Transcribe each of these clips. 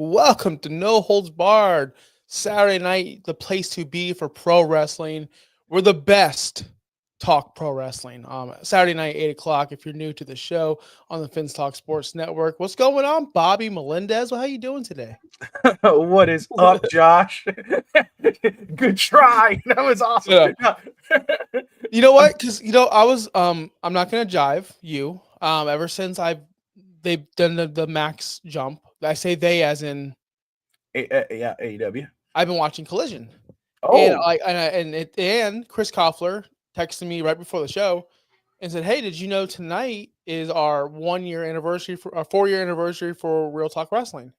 Welcome to No Holds Barred. Saturday night, the place to be for pro wrestling. We're the best talk pro wrestling. Saturday night, 8 o'clock. If you're new to the show on the Fins Talk Sports Network, what's going on, Bobby Melendez? Well, how you doing today? What is up, Josh? Good try. That was awesome. Yeah. No. You know what? Because I'm not gonna jive you. Ever since they've done the max jump. I say they as in Yeah, AEW. I've been watching Collision. And Oh, and Chris Koffler texted me right before the show and said, "Hey, did you know tonight is our 1 year anniversary for our 4 year anniversary for Real Talk Wrestling,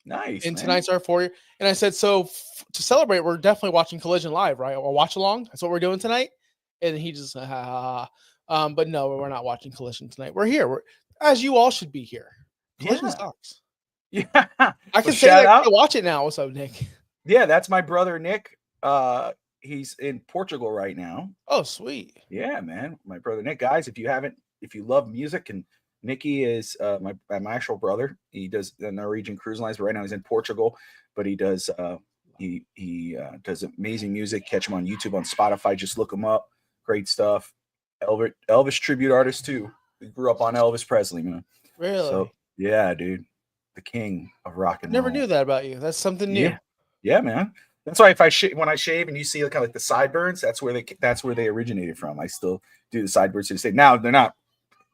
nice, and man. tonight's our 4 year." And I said, "So to celebrate, we're definitely watching Collision live, right? Or watch along. That's what we're doing tonight." And he just, ha, ha, ha, ha. But no, we're not watching Collision tonight. We're here. We're as you all should be here. Collision Yeah. sucks. Yeah. I Well, can say shout that. I out. watch it now. What's up, Nick? Yeah, that's my brother Nick. He's in Portugal right now. Oh, sweet. Yeah, man. My brother Nick. Guys, if you love music, and Nicky is my actual brother. He does the Norwegian cruise lines, but right now he's in Portugal. But he does he does amazing music. Catch him on YouTube, on Spotify. Just look him up. Great stuff. Elvis tribute artist too. He grew up on Elvis Presley, man. So Really? yeah, dude, the king of rock and Never roll. knew that about you. That's something new. Yeah, yeah, man. That's why if when I shave and you see kind of like the sideburns, that's where they originated from. I still do the sideburns to this day. Now they're not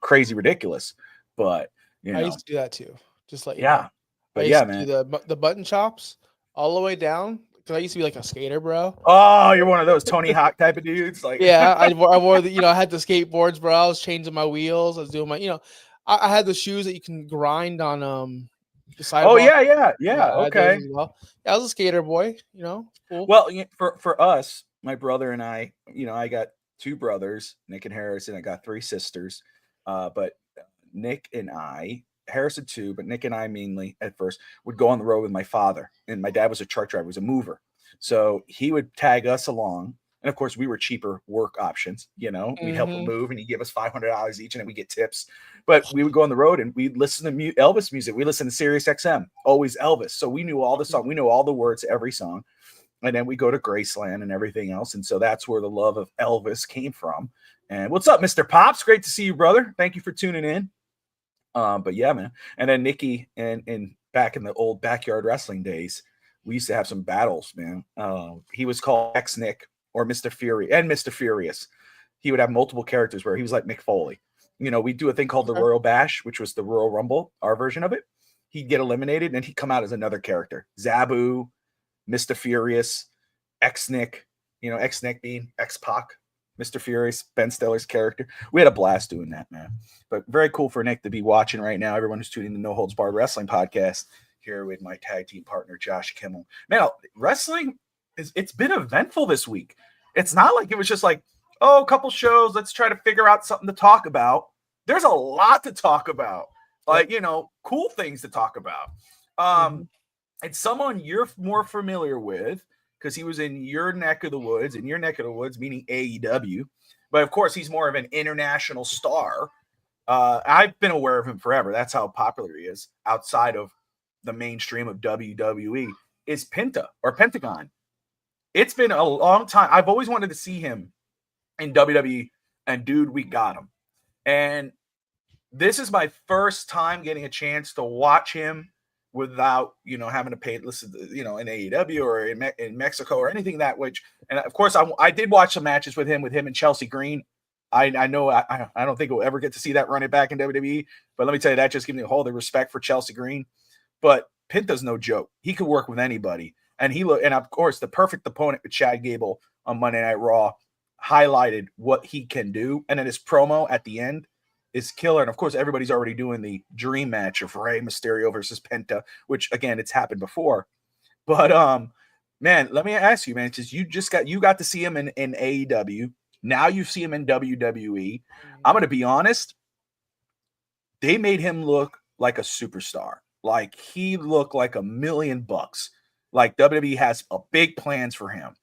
crazy ridiculous, but I used to do that too. Just let you know. yeah, I but used yeah, to do man. the button chops all the way down because I used to be like a skater, bro. Oh, you're one of those Tony Hawk type of dudes, like. Yeah, I wore the I had the skateboards, bro. I was changing my wheels. I was doing my I had the shoes that you can grind on the Oh sidewalk. yeah, yeah, Yeah, yeah. I had those Okay. as well. Yeah, I was a skater boy. Cool. Well, for us, my brother and I, I got two brothers, Nick and Harrison. I got three sisters, but Nick and I, Harrison too, but Nick and I mainly at first would go on the road with my father. And my dad was a truck driver, was a mover. So he would tag us along. And of course, we were cheaper work options. We'd help him Mm-hmm. move and he'd give us $500 each and then we get tips. But we would go on the road and we'd listen to Elvis music. We listened to Sirius XM, always Elvis. So we knew all the song. We knew all the words to every song. And then we go to Graceland and everything else. And so that's where the love of Elvis came from. And what's up, Mr. Pops? Great to see you, brother. Thank you for tuning in. But yeah, man. And then Nikki and back in the old backyard wrestling days, we used to have some battles, man. He was called X Nick or Mr. Fury and Mr. Furious. He would have multiple characters where he was like Mick Foley. We do a thing called the Okay. Royal Bash, which was the Royal Rumble, our version of it. He'd get eliminated and then he'd come out as another character. Zabu, Mr. Furious, X Nick, X Nick being X Pac, Mr. Furious, Ben Stiller's character. We had a blast doing that, man. But very cool for Nick to be watching right now. Everyone who's tuning in the No Holds Barred Wrestling podcast here with my tag team partner, Josh Kimmel. Man, wrestling, it's been eventful this week. It's not like it was just like, oh, a couple shows, let's try to figure out something to talk about. There's a lot to talk about. Like, cool things to talk about. Mm-hmm. It's someone you're more familiar with because he was in your neck of the woods, meaning AEW. But of course, he's more of an international star. I've been aware of him forever. That's how popular he is outside of the mainstream of WWE. Is Penta or Pentagon. It's been a long time. I've always wanted to see him in WWE, and dude, we got him. And this is my first time getting a chance to watch him without having to pay listen in AEW or in Mexico or anything that which. And of course I did watch some matches with him and Chelsea Green. I know I don't think we'll ever get to see that running back in WWE, but let me tell you, that just gives me a whole the respect for Chelsea Green. But Penta's no joke. He could work with anybody, and and of course the perfect opponent with Chad Gable on Monday Night Raw highlighted what he can do, and then his promo at the end is killer. And of course, everybody's already doing the dream match of Rey Mysterio versus Penta, which again, it's happened before. But man, let me ask you, man, because you got to see him in AEW. Now you see him in WWE. I'm gonna be honest, they made him look like a superstar. Like he looked like $1,000,000. Like WWE has a big plans for him.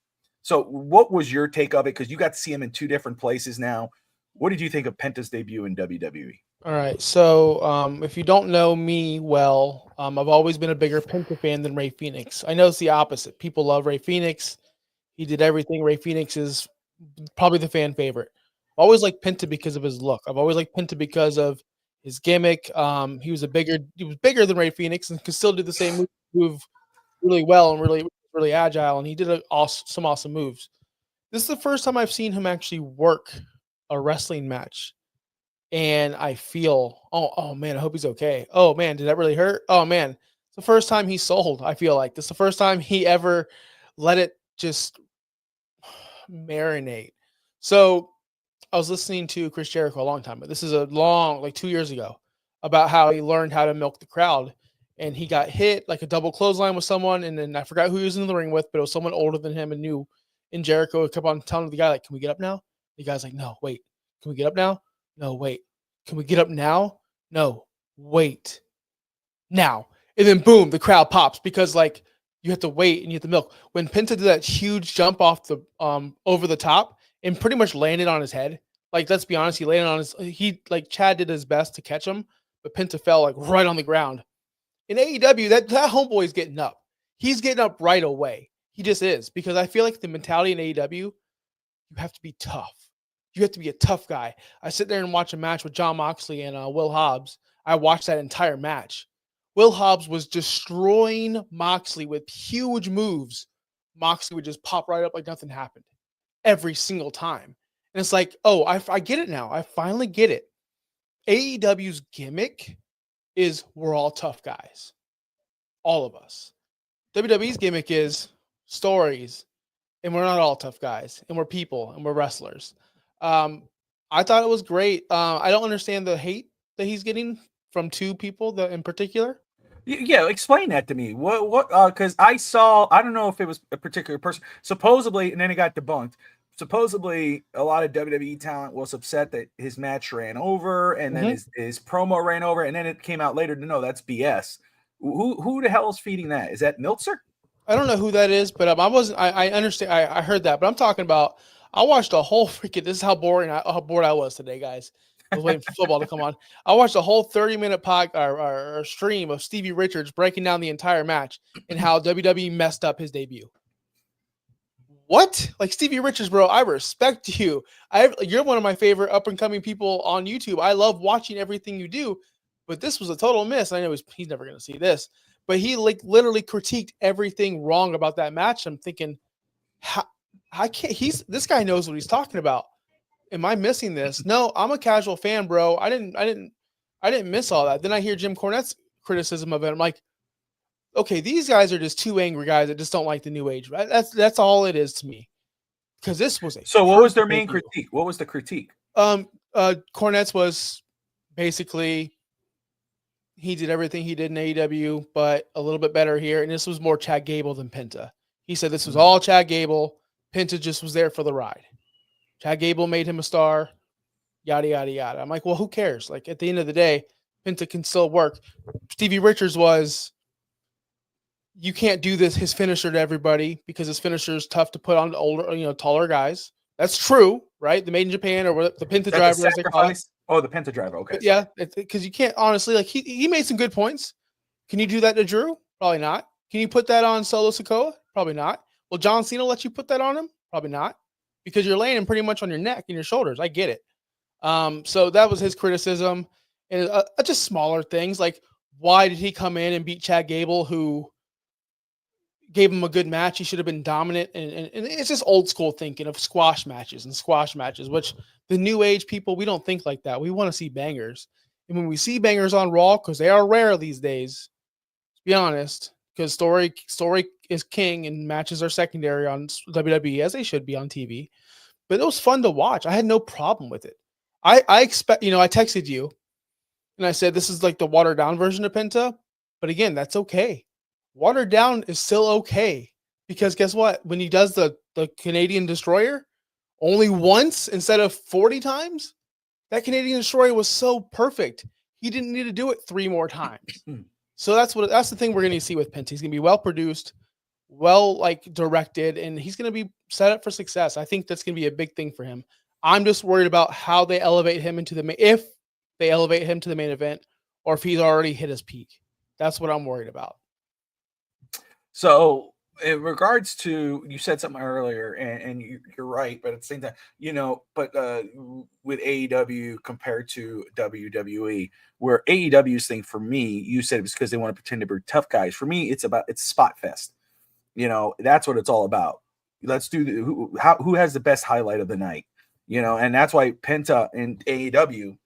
So what was your take of it? Because you got to see him in two different places now. What did you think of Penta's debut in WWE? All right. So, if you don't know me well, I've always been a bigger Penta fan than Ray Phoenix. I know it's the opposite. People love Ray Phoenix. He did everything. Ray Phoenix is probably the fan favorite. I always liked Penta because of his look. I've always liked Penta because of his gimmick. He was bigger than Ray Phoenix and could still do the same move really well and really agile. And he did some awesome moves. This is the first time I've seen him actually work a wrestling match, and I feel, oh man, I hope he's okay. Oh man, did that really hurt? Oh man, it's the first time he sold. I feel like this is the first time he ever let it just marinate. So I was listening to Chris Jericho a long time, but this is a long, like 2 years ago, about how he learned how to milk the crowd. And he got hit like a double clothesline with someone, and then I forgot who he was in the ring with, but it was someone older than him and new. And Jericho kept on telling the guy, like, "Can we get up now?" The guy's like, "No, wait. Can we get up now? No, wait. Can we get up now? No, wait. Now." And then boom, the crowd pops because like you have to wait and you have to milk. When Penta did that huge jump off the over the top and pretty much landed on his head, like let's be honest, he landed on his Chad did his best to catch him, but Penta fell like right on the ground. In AEW, that homeboy is getting up. He's getting up right away. He just is, because I feel like the mentality in AEW, you have to be tough. You have to be a tough guy. I sit there and watch a match with John Moxley and Will Hobbs. I watched that entire match. Will Hobbs was destroying Moxley with huge moves. Moxley would just pop right up like nothing happened every single time. And it's like, oh, I get it now. I finally get it. AEW's gimmick is we're all tough guys. All of us. WWE's gimmick is stories, and we're not all tough guys, and we're people, and we're wrestlers. I thought it was great. I don't understand the hate that he's getting from two people that in particular. Yeah, explain that to me. What? Because I don't know if it was a particular person. Supposedly, and then it got debunked. Supposedly, a lot of WWE talent was upset that his match ran over, and then his promo ran over, and then it came out later to no, that's BS. Who the hell is feeding that? Is that Meltzer? I don't know who that is, but I wasn't. I understand. I heard that, but I'm talking about. I watched a whole freaking. This is how bored I was today, guys. I was waiting for football to come on. I watched a whole 30-minute or stream of Stevie Richards breaking down the entire match and how WWE messed up his debut. What? Like Stevie Richards, bro, I respect you. You're one of my favorite up-and-coming people on YouTube. I love watching everything you do, but this was a total miss. I know he's never going to see this, but he like literally critiqued everything wrong about that match. I'm thinking, how I can't. This guy knows what he's talking about. Am I missing this? No, I'm a casual fan, bro. I didn't miss all that. Then I hear Jim Cornette's criticism of it. I'm like, okay, these guys are just two angry guys that just don't like the new age. Right? That's all it is to me. Because this was so. What was their main critique? What was the critique? Cornette's was basically he did everything he did in AEW, but a little bit better here. And this was more Chad Gable than Penta. He said this was all Chad Gable. Penta just was there for the ride. Chad Gable made him a star, yada, yada, yada. I'm like, well, who cares? Like, at the end of the day, Penta can still work. Stevie Richards was, you can't do this, his finisher to everybody, because his finisher is tough to put on older, taller guys. That's true, right? The Made in Japan or the Penta driver, as they call it. Oh, the Penta driver. Okay. But yeah, because you can't, honestly, like, he made some good points. Can you do that to Drew? Probably not. Can you put that on Solo Sikoa? Probably not. Will John Cena let you put that on him? Probably not. Because you're laying pretty much on your neck and your shoulders. I get it. So that was his criticism. And just smaller things, like why did he come in and beat Chad Gable, who gave him a good match? He should have been dominant. And it's just old school thinking of squash matches, which the new age people, we don't think like that. We want to see bangers. And when we see bangers on Raw, because they are rare these days, to be honest, because story is king and matches are secondary on WWE, as they should be on TV. But it was fun to watch. I had no problem with it. I expect, I texted you and I said, this is like the watered down version of Penta. But again, that's okay. Watered down is still okay. Because guess what? When he does the Canadian Destroyer only once instead of 40 times, that Canadian Destroyer was so perfect. He didn't need to do it 3 more times. So that's the thing we're going to see with Penta. He's going to be well produced, well directed, and he's going to be set up for success. I think that's going to be a big thing for him. I'm just worried about how they elevate him into the main. If they elevate him to the main event, or if he's already hit his peak. That's what I'm worried about. So, in regards to, you said something earlier, and you're right, but at the same time, with AEW compared to WWE, where AEW's thing for me, you said it was because they want to pretend to be tough guys. For me, it's spot fest. That's what it's all about. Let's do who has the best highlight of the night, and that's why Penta and AEW,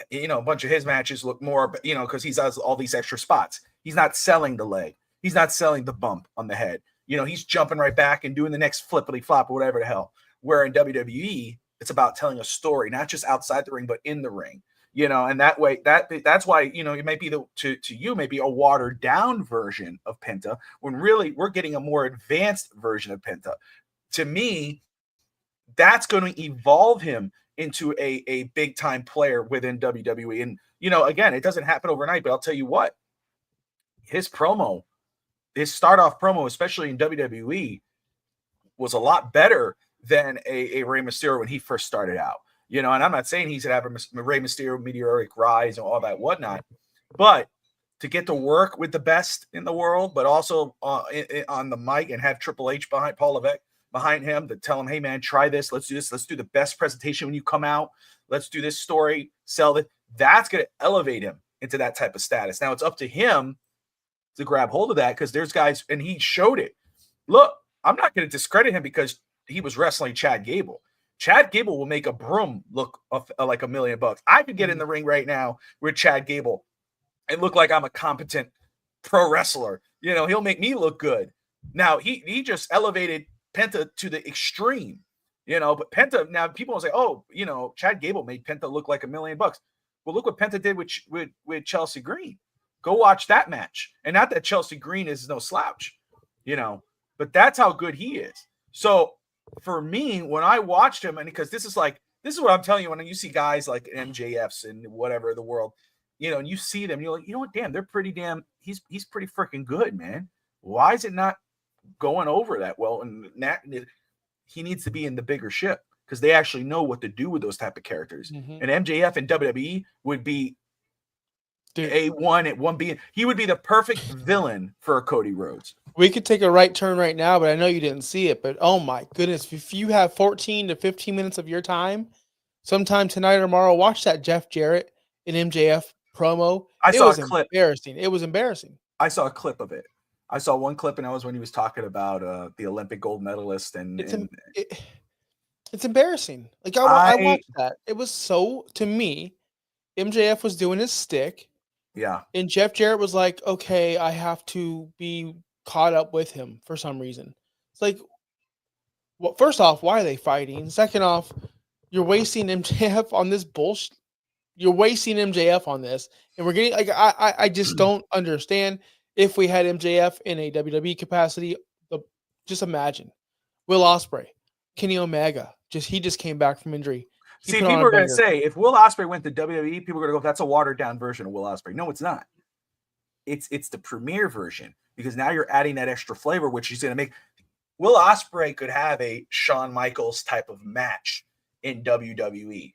a bunch of his matches look more, because he has all these extra spots. He's not selling the leg. He's not selling the bump on the head. He's jumping right back and doing the next flippity flop or whatever the hell. Where in WWE, it's about telling a story, not just outside the ring, but in the ring. And that way, that's why, it might be to you, maybe a watered down version of Penta, when really we're getting a more advanced version of Penta. To me, that's going to evolve him into a big time player within WWE. And, again, it doesn't happen overnight, but I'll tell you what, his start off promo, especially in WWE, was a lot better than a Rey Mysterio when he first started out. And I'm not saying he's going to have a Rey Mysterio meteoric rise and all that whatnot, but to get to work with the best in the world, but also on the mic and have Triple H behind Paul Levesque behind him to tell him, hey man, try this. Let's do this. Let's do the best presentation when you come out. Let's do this story, sell it. That's going to elevate him into that type of status. Now it's up to him to grab hold of that, because there's guys, and he showed it. Look, I'm not going to discredit him because he was wrestling Chad Gable. Chad Gable will make a broom look like $1 million. I could get in the ring right now with Chad Gable and look like I'm a competent pro wrestler. He'll make me look good. Now he just elevated Penta to the extreme, but Penta, now people will say, oh, Chad Gable made Penta look like $1 million. Well, look what Penta did with Chelsea Green. Go watch that match. And not that Chelsea Green is no slouch, but that's how good he is. So for me, when I watched him, and because this is what I'm telling you, when you see guys like MJFs and whatever the world, and you see them, you're like, what, damn, they're pretty damn, he's pretty freaking good, man. Why is it not going over that well? And he needs to be in the bigger ship, because they actually know what to do with those type of characters. Mm-hmm. And MJF and WWE would be A1 at 1B. He would be the perfect villain for a Cody Rhodes. We could take a right turn right now, but I know you didn't see it. But oh my goodness, if you have 14 to 15 minutes of your time, sometime tonight or tomorrow, watch that Jeff Jarrett and MJF promo. I saw a clip. Embarrassing. It was embarrassing. I saw a clip of it. I saw one clip, and that was when he was talking about the Olympic gold medalist. It's embarrassing. Like I watched that. It was so, to me, MJF was doing his stick. Yeah. And Jeff Jarrett was like, okay, I have to be caught up with him for some reason. It's like, well, first off, why are they fighting? Second off, you're wasting MJF on this bullshit. You're wasting MJF on this. And we're getting, like, I just don't understand. If we had MJF in a WWE capacity, just imagine Will Ospreay, Kenny Omega, he just came back from injury. See, people are going to say, if Will Ospreay went to WWE, people are going to go, that's a watered down version of Will Ospreay. No, it's not. It's the premier version, because now you're adding that extra flavor, which is going to make Will Ospreay could have a Shawn Michaels type of match in WWE.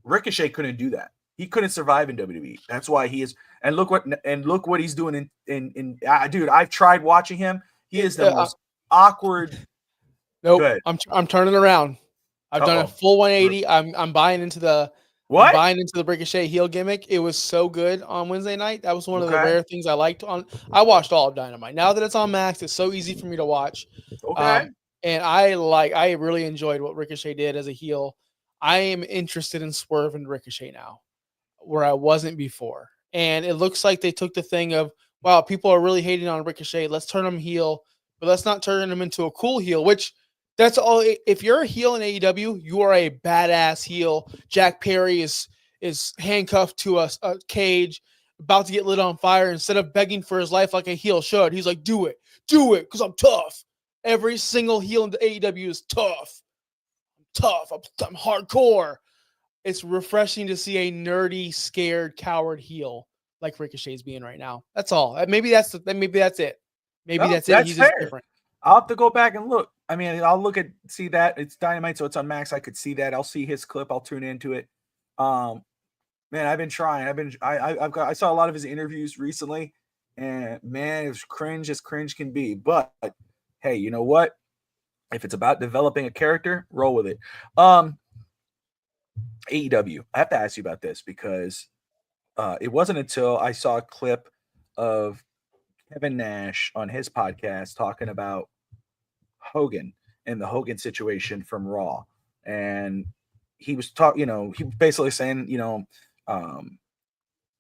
Ricochet couldn't do that. He couldn't survive in WWE. That's why he is. And look what he's doing in dude, I've tried watching him. He is the most awkward. Nope. I'm turning around. I've done a full 180. I'm buying into the Ricochet heel gimmick. It was so good on Wednesday night. That was one of the rare things I liked I watched all of Dynamite. Now that it's on Max, it's so easy for me to watch. Okay. And I really enjoyed what Ricochet did as a heel. I am interested in Swerve and Ricochet now, where I wasn't before. And it looks like they took the thing of, wow, people are really hating on Ricochet. Let's turn him heel, but let's not turn him into a cool heel, which that's all. If you're a heel in AEW, you are a badass heel. Jack Perry is handcuffed to a cage, about to get lit on fire. Instead of begging for his life like a heel should, he's like, do it, because I'm tough. Every single heel in the AEW is tough. I'm hardcore. It's refreshing to see a nerdy, scared, coward heel like Ricochet's being right now. That's all. Maybe that's it. Maybe that's it. He's just different. I'll have to go back and look. I mean, I'll see that it's Dynamite, so it's on Max. I could see that. I'll see his clip. I'll tune into it. Man, I've been trying. I saw a lot of his interviews recently, and man, it's cringe as cringe can be. But hey, you know what? If it's about developing a character, roll with it. AEW. I have to ask you about this because it wasn't until I saw a clip of Kevin Nash on his podcast talking about Hogan and the Hogan situation from Raw. And he was talking, he was basically saying,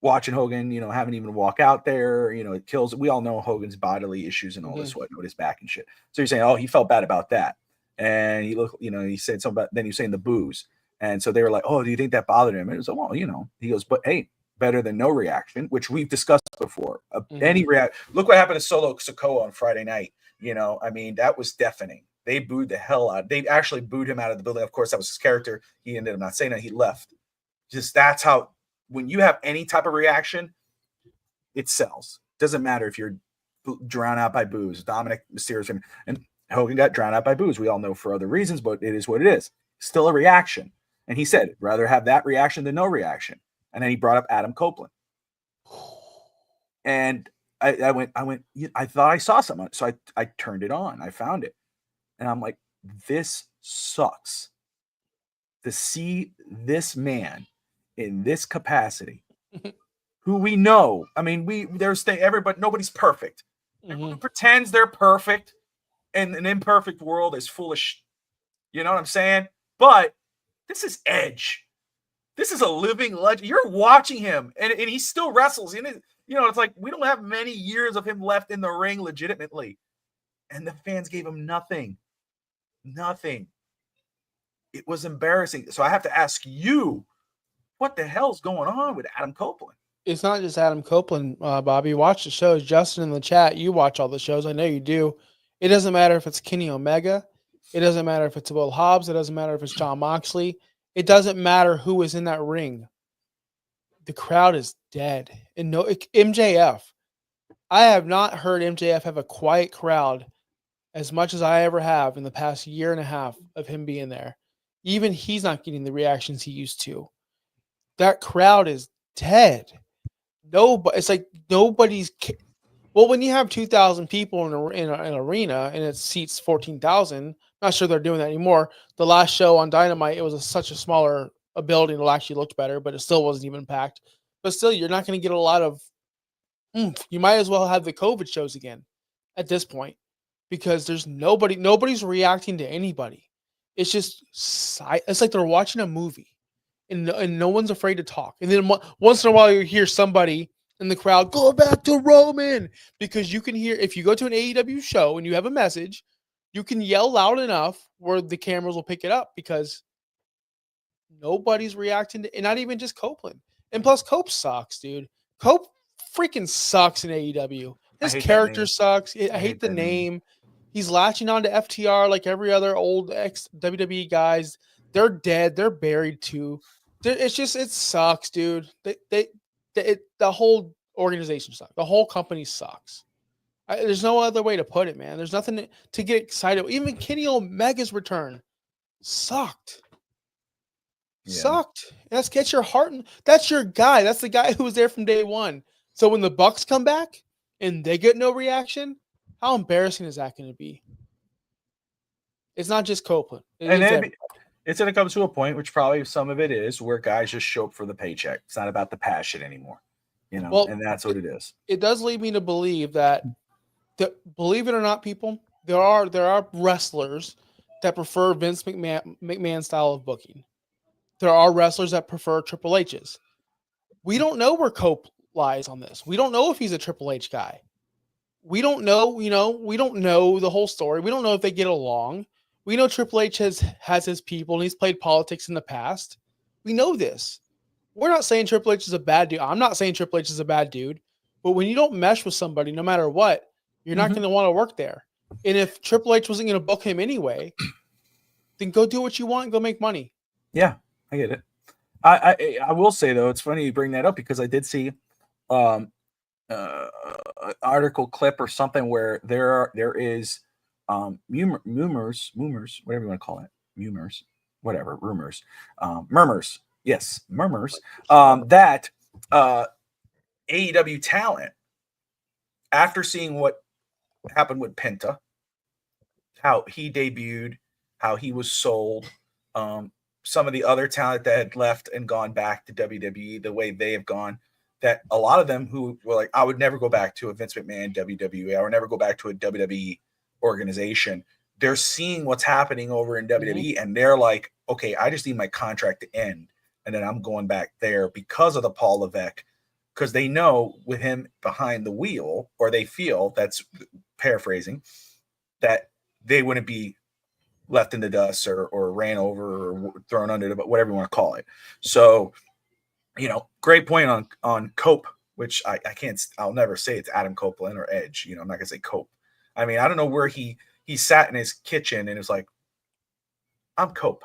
watching Hogan, having even walk out there, it kills. We all know Hogan's bodily issues and all this, with his back and shit. So you're saying, oh, he felt bad about that. And he said something about, then he was saying the booze. And so they were like, oh, do you think that bothered him? And it was like, well, he goes, but hey, better than no reaction, which we've discussed before. Any react. Look what happened to Solo Sikoa on Friday night. I mean, that was deafening. They booed the hell out. They actually booed him out of the building. Of course, that was his character. He ended up not saying that. He left. Just that's how, when you have any type of reaction, it sells. Doesn't matter if you're drowned out by booze. Dominic Mysterio and Hogan got drowned out by booze. We all know for other reasons, but it is what it is. Still a reaction. And he said, rather have that reaction than no reaction. And then he brought up Adam Copeland. And I went, I thought I saw something. So I turned it on. I found it. And I'm like, this sucks. To see this man in this capacity, who we know, I mean, everybody, nobody's perfect. Everyone pretends they're perfect, and an imperfect world is foolish. You know what I'm saying? But this is Edge. This is a living legend. You're watching him, and he still wrestles. And it's like we don't have many years of him left in the ring legitimately. And the fans gave him nothing. Nothing. It was embarrassing. So I have to ask you, what the hell's going on with Adam Copeland? It's not just Adam Copeland, Bobby. Watch the shows. Justin in the chat, you watch all the shows. I know you do. It doesn't matter if it's Kenny Omega. It doesn't matter if it's Will Hobbs. It doesn't matter if it's Jon Moxley. It doesn't matter who is in that ring. The crowd is dead. And MJF. I have not heard MJF have a quiet crowd as much as I ever have in the past year and a half of him being there. Even he's not getting the reactions he used to. That crowd is dead. It's like nobody's. Well, when you have 2,000 people in an arena and it seats 14,000, not sure they're doing that anymore. The last show on Dynamite, it was such a smaller building. It actually looked better, but it still wasn't even packed. But still, you're not going to get a lot of oomph. You might as well have the COVID shows again at this point because there's nobody's reacting to anybody. It's just, it's like they're watching a movie. And no one's afraid to talk. And then once in a while, you hear somebody in the crowd, go back to Roman. Because you can hear, if you go to an AEW show and you have a message, you can yell loud enough where the cameras will pick it up because nobody's reacting to, and not even just Copeland. And plus, Cope sucks, dude. Cope freaking sucks in AEW. His character sucks. I hate the name. He's latching on to FTR like every other old ex-WWE guys. They're dead. They're buried too. It sucks, dude. The whole organization sucks. The whole company sucks. There's no other way to put it, man. There's nothing to get excited. Even Kenny Omega's return sucked. Yeah. Sucked. Get your heart. That's your guy. That's the guy who was there from day one. So when the Bucks come back and they get no reaction, how embarrassing is that going to be? It's not just Copeland. It's going to come to a point, which probably some of it is, where guys just show up for the paycheck. It's not about the passion anymore, and that's what it is. It does lead me to believe that, believe it or not, people, there are wrestlers that prefer Vince McMahon style of booking. There are wrestlers that prefer Triple H's. We don't know where Cope lies on this. We don't know if he's a Triple H guy. We don't know, we don't know the whole story. We don't know if they get along. We know Triple H has his people and he's played politics in the past. We know this. We're not saying Triple H is a bad dude. I'm not saying Triple H is a bad dude. But when you don't mesh with somebody, no matter what, you're not going to want to work there. And if Triple H wasn't going to book him anyway, then go do what you want and go make money. Yeah, I get it. I will say, though, it's funny you bring that up because I did see an article clip or something where there is Murmurs, whatever you want to call it, rumors, murmurs, yes, murmurs, that AEW talent, after seeing what happened with Penta, how he debuted, how he was sold, some of the other talent that had left and gone back to WWE, the way they have gone, that a lot of them who were like, I would never go back to a Vince McMahon WWE, I would never go back to a WWE organization. They're seeing what's happening over in WWE, and they're like, okay, I just need my contract to end, and then I'm going back there because of the Paul Levesque, because they know with him behind the wheel, or they feel, that's paraphrasing, that they wouldn't be left in the dust or ran over or thrown under the, whatever you want to call it. So, great point on Cope, which I'll never say it's Adam Copeland or Edge. I'm not gonna say Cope. I mean, I don't know where he sat in his kitchen and was like, I'm Cope.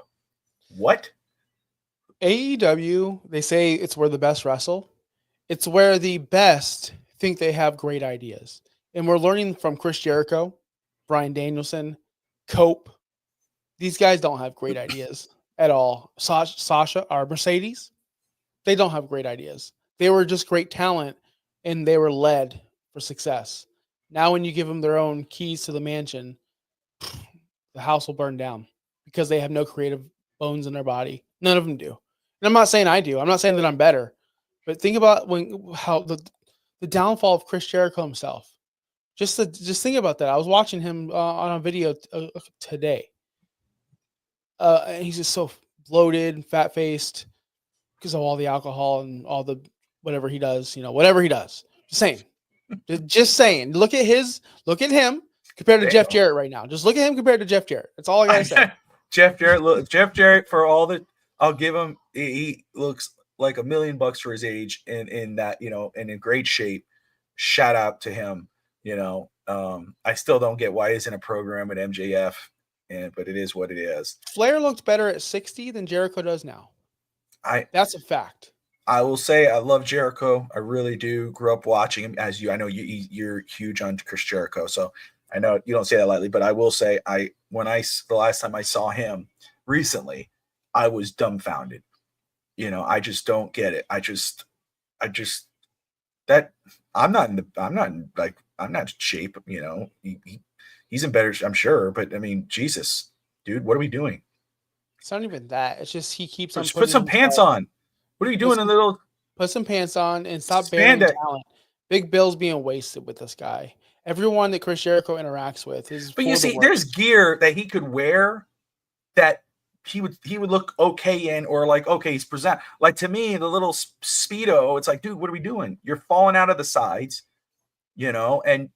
What? AEW, they say it's where the best wrestle. It's where the best think they have great ideas. And we're learning from Chris Jericho, Bryan Danielson, Cope. These guys don't have great ideas at all. Sasha or Mercedes, they don't have great ideas. They were just great talent, and they were led for success. Now when you give them their own keys to the mansion, the house will burn down because they have no creative bones in their body. None of them do. And I'm not saying I do. I'm not saying that I'm better. But think about how the downfall of Chris Jericho himself. Just think about that. I was watching him on a video today. And he's just so bloated, fat-faced because of all the alcohol and all the whatever he does. Whatever he does. Just saying. Look at him compared to Jeff Jarrett right now. Just look at him compared to Jeff Jarrett. That's all I gotta say. Jeff Jarrett, for all that, I'll give him. He looks like $1 million for his age, in that, and in great shape. Shout out to him. I still don't get why he's in a program at MJF, but it is what it is. Flair looked better at 60 than Jericho does now. That's a fact. I will say I love Jericho. I really do. Grew up watching him, as you. I know you're huge on Chris Jericho, so I know you don't say that lightly. But I will say, the last time I saw him recently, I was dumbfounded. I just don't get it. I'm not in shape. He's in better, I'm sure. But I mean, Jesus, dude, what are we doing? It's not even that. It's just he keeps on. Just put some pants on. What are you doing? Put some pants on and stop burying talent. Big Bill's being wasted with this guy. Everyone that Chris Jericho interacts with is. But you see, there's gear that he could wear that he would look okay in, or like, okay, he's present. Like, to me, the little Speedo, it's like, dude, what are we doing? You're falling out of the sides, and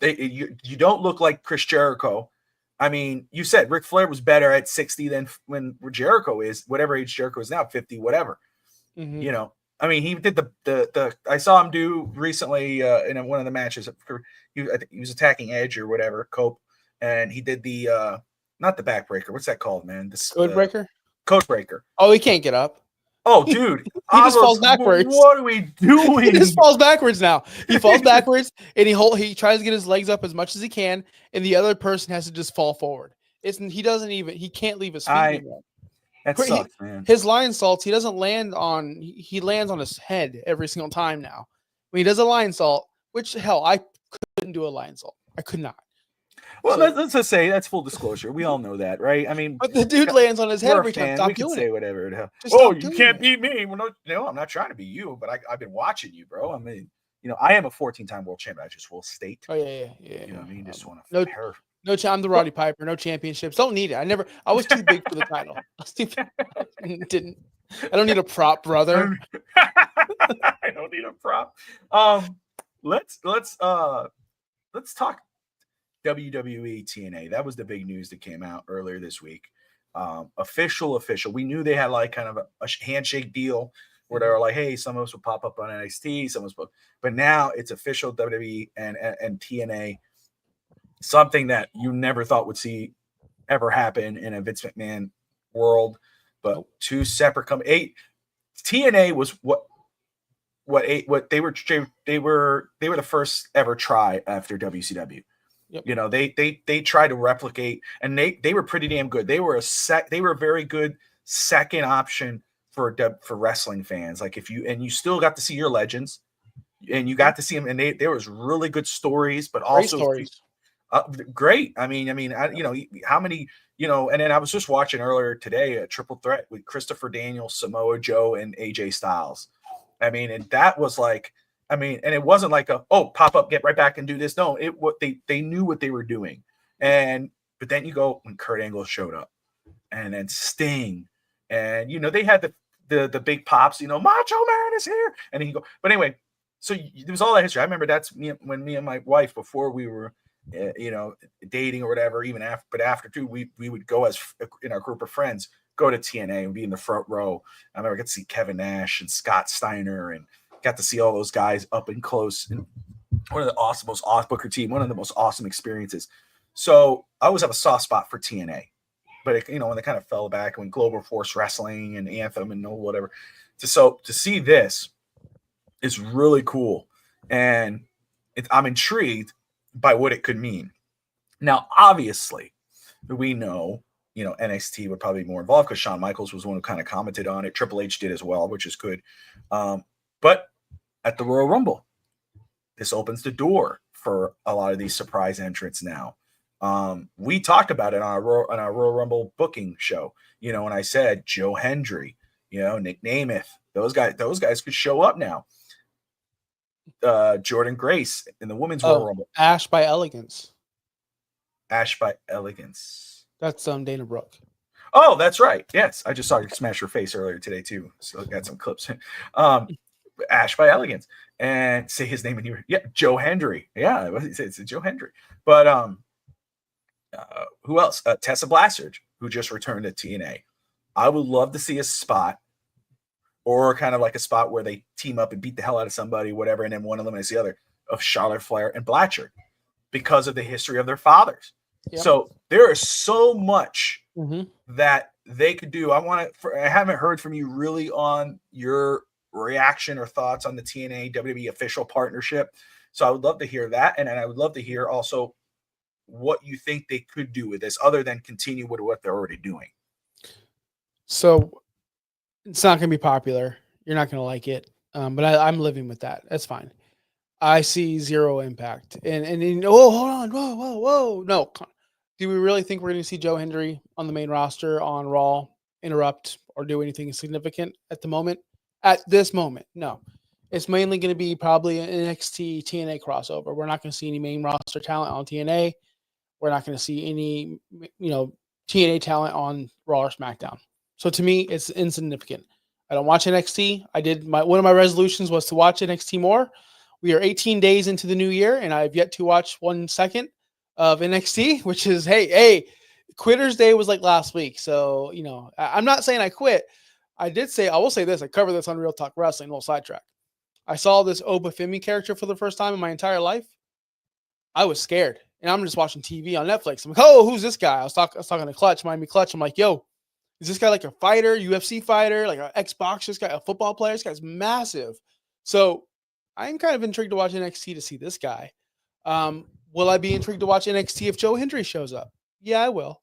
you don't look like Chris Jericho. I mean, you said Ric Flair was better at 60 than when Jericho is, whatever age Jericho is now, 50, whatever. Mm-hmm. I mean, he did the I saw him do recently in one of the matches. I think he was attacking Edge or whatever, Cope, and he did the not the backbreaker. What's that called, man? Code breaker. Code breaker. Oh, he can't get up. Oh, dude, he just falls backwards. What are we doing? He just falls backwards now. He falls backwards, and he tries to get his legs up as much as he can, and the other person has to just fall forward. He can't leave his feet anymore. That sucks, man. His lion salts, he doesn't land on. He lands on his head every single time now. When he does a lion salt, which hell, I couldn't do a lion salt. I could not. Well, let's just say that's full disclosure. We all know that, right? I mean, but the dude lands on his head every time. We can say whatever. You can't beat me. Well, no, I'm not trying to be you, but I've been watching you, bro. I mean, I am a 14-time world champion. I just will state. Oh yeah. You know what I mean? Just want to. I'm the Roddy Piper. No championships. Don't need it. I was too big for the title. I don't need a prop, brother. I don't need a prop. Let's talk WWE TNA. That was the big news that came out earlier this week. Official. We knew they had like kind of a handshake deal where they were like, hey, some of us will pop up on NXT, some of us, but now it's official WWE and TNA. Something that you never thought would see ever happen in a Vince McMahon world, but two separate companies. TNA was what they were the first ever try after WCW. Yep. You know, they try to replicate, and they were pretty damn good. They were a very good second option for wrestling fans. Like you still got to see your legends, and you got to see them, and there was really good stories, but Great also stories. great. How many, and then I was just watching earlier today a triple threat with Christopher Daniels, Samoa Joe, and AJ Styles. I mean, and that was like, and it wasn't like pop up, get right back and do this. No, they knew what they were doing. But then you go when Kurt Angle showed up, and then Sting, and they had the big pops, Macho Man is here, and then you go. But anyway, so there was all that history. I remember that's when me and my wife, before we were dating or whatever, even after, but after too, we would go as in our group of friends, go to TNA and be in the front row. I remember I got to see Kevin Nash and Scott Steiner, and got to see all those guys up and close. And one of the most awesome Booker T, one of the most awesome experiences. So I always have a soft spot for TNA, but when they kind of fell back, when Global Force Wrestling and Anthem and whatever, to see this is really cool, and I'm intrigued by what it could mean. Now, obviously, we know, NXT would probably be more involved because Shawn Michaels was one who kind of commented on it. Triple H did as well, which is good. But at the Royal Rumble, this opens the door for a lot of these surprise entrants now. We talked about it on our Royal Rumble booking show, and I said Joe Hendry, Nick Namath, those guys could show up now. Jordan Grace in the women's Royal Rumble. Ash by Elegance. That's Dana Brooke. Oh, that's right. Yes, I just saw her smash her face earlier today too. So I got some clips. Ash by Elegance, and say his name in here. Yeah, Joe Hendry. Yeah, it's Joe Hendry. But who else? Tessa Blanchard, who just returned to TNA. I would love to see a spot, or kind of like a spot where they team up and beat the hell out of somebody, whatever, and then one eliminates the other, of Charlotte Flair and Blanchard, because of the history of their fathers. Yep. So there is so much that they could do. I haven't heard from you really on your reaction or thoughts on the TNA WWE official partnership. So I would love to hear that. And I would love to hear also what you think they could do with this, other than continue with what they're already doing. So it's not going to be popular. You're not going to like it. But I'm living with that. That's fine. I see zero impact. And hold on. Whoa. No. Do we really think we're going to see Joe Hendry on the main roster on Raw interrupt or do anything significant at the moment? At this moment, no. It's mainly going to be probably an NXT TNA crossover. We're not going to see any main roster talent on TNA. We're not going to see any, TNA talent on Raw or SmackDown. So to me, it's insignificant. I don't watch NXT. One of my resolutions was to watch NXT more. We are 18 days into the new year, and I've yet to watch 1 second of NXT, which is, hey, Quitter's Day was like last week. So, I'm not saying I quit. I will say this. I covered this on Real Talk Wrestling, little sidetrack. I saw this Obafemi character for the first time in my entire life. I was scared, and I'm just watching TV on Netflix. I'm like, oh, who's this guy? I was talking to Clutch, Miami Clutch. I'm like, yo, is this guy like a fighter, UFC fighter, like an Xbox? This guy, a football player? This guy's massive. So I'm kind of intrigued to watch NXT to see this guy. Will I be intrigued to watch NXT if Joe Hendry shows up? Yeah, I will.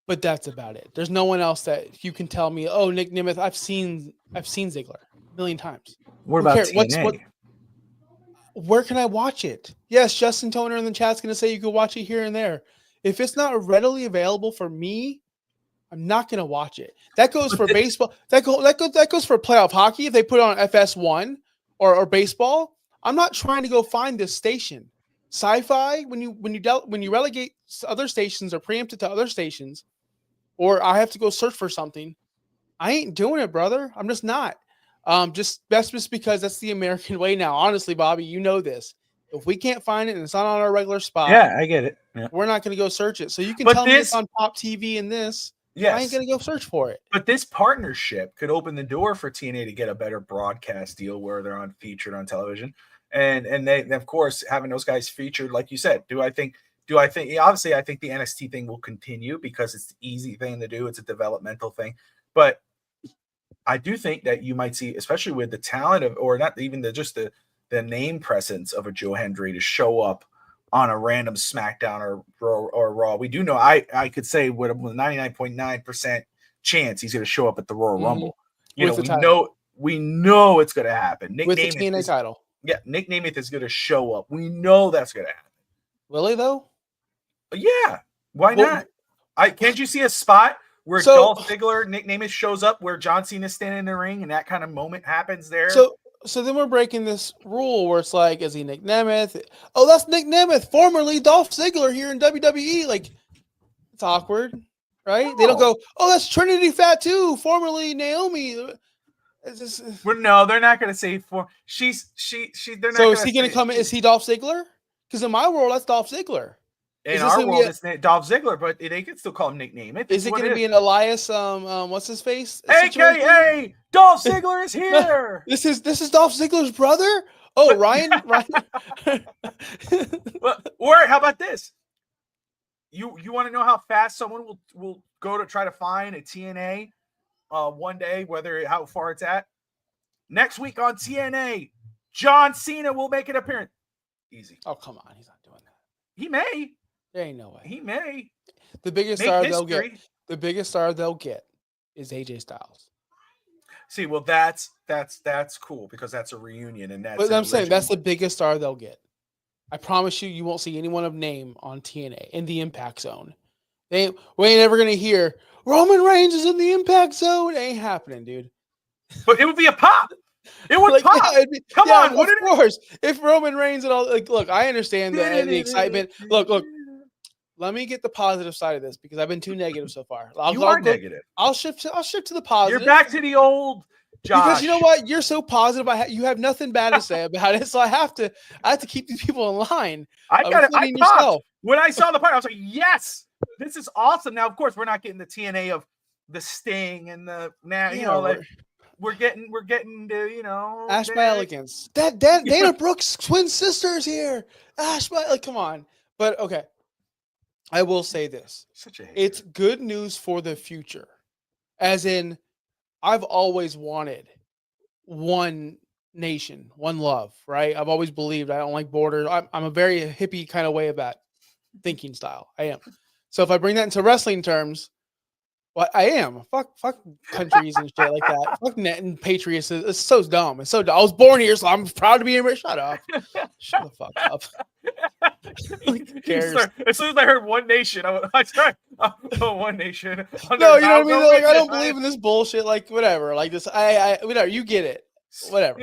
But that's about it. There's no one else that you can tell me, oh, Nick Namath, I've seen Ziggler a million times. What about TNA? Where can I watch it? Yes, Justin Toner in the chat's going to say you could watch it here and there. If it's not readily available for me, I'm not going to watch it. That goes for baseball. That goes for playoff hockey. If they put it on FS1 or baseball, I'm not trying to go find this station. Sci-fi, when you relegate other stations or preempt it to other stations, or I have to go search for something, I ain't doing it, brother. I'm just not. That's just because that's the American way now. Honestly, Bobby, you know this. If we can't find it and it's not on our regular spot, yeah, I get it. Yeah. We're not going to go search it. So you can tell me it's on Pop TV and this. Yes. I ain't going to go search for it. But this partnership could open the door for TNA to get a better broadcast deal where they're featured on television. And they, of course, having those guys featured, like you said, do I think obviously I think the NXT thing will continue because it's the easy thing to do. It's a developmental thing. But I do think that you might see, especially with the talent of, or not even just the name presence of a Joe Hendry to show up on a random SmackDown or Raw. We do know I could say with a 99.9% chance he's going to show up at the Royal Rumble. You With know, the title. we know it's going to happen. With the TNA title. Yeah, Nick Nemeth is going to show up. We know that's going to happen. Really though? Yeah. Why not? Can't you see a spot where Dolph Ziggler, Nick Nemeth shows up where John Cena's standing in the ring and that kind of moment happens there? So then we're breaking this rule where it's like, is he Nick Nemeth? Oh, that's Nick Nemeth, formerly Dolph Ziggler here in WWE. Like, it's awkward, right? No. They don't go, oh, that's Trinity Fatu, formerly Naomi. It's just, no, they're not going to say they're not. So is he going to come in? Is he Dolph Ziggler? Because in my world, that's Dolph Ziggler. In our world, it's Dolph Ziggler, but they can still call him Nick Nemeth. Is it going to be an Elias? What's his face? AKA Dolph Ziggler is here. This is Dolph Ziggler's brother. Oh, Ryan. Or how about this? You want to know how fast someone will go to try to find a TNA one day, how far it's at? Next week on TNA, John Cena will make an appearance. Easy. Oh, come on, he's not doing that. He may. There ain't no way. He may. The biggest star they'll get is AJ Styles. See, well, that's cool because that's a reunion, and that's. But I'm saying that's the biggest star they'll get. I promise you won't see anyone of name on TNA in the Impact Zone. We ain't ever gonna hear Roman Reigns is in the Impact Zone. It ain't happening, dude. But it would be a pop. It would pop. Come on, of course. If Roman Reigns and all, look, I understand the excitement. Look. Let me get the positive side of this because I've been too negative so far. Negative. I'll shift to the positive. You're back to the old Josh. Because you know what? You're so positive. You have nothing bad to say about it, so I have to keep these people in line. I popped. When I saw the part, I was like, yes, this is awesome. Now, of course, we're not getting the TNA of the Sting and we're getting to, Ash by Elegance. That Dana Brooks' twin sisters here. Ash by come on. But okay. I will say this. It's good news for the future. As in, I've always wanted one nation, one love, right? I've always believed I don't like borders. I'm a very hippie kind of way of that thinking style. I am. So if I bring that into wrestling terms, well, I am. Fuck countries and shit like that. Fuck net and patriots. It's so dumb. It's so dumb. I was born here, so I'm proud to be here. Shut up. Shut the fuck up. As soon as I heard one nation, I started. One nation. No, you know what I mean? Like, I don't believe in this bullshit. Like, whatever. Like this, whatever. You get it. Whatever.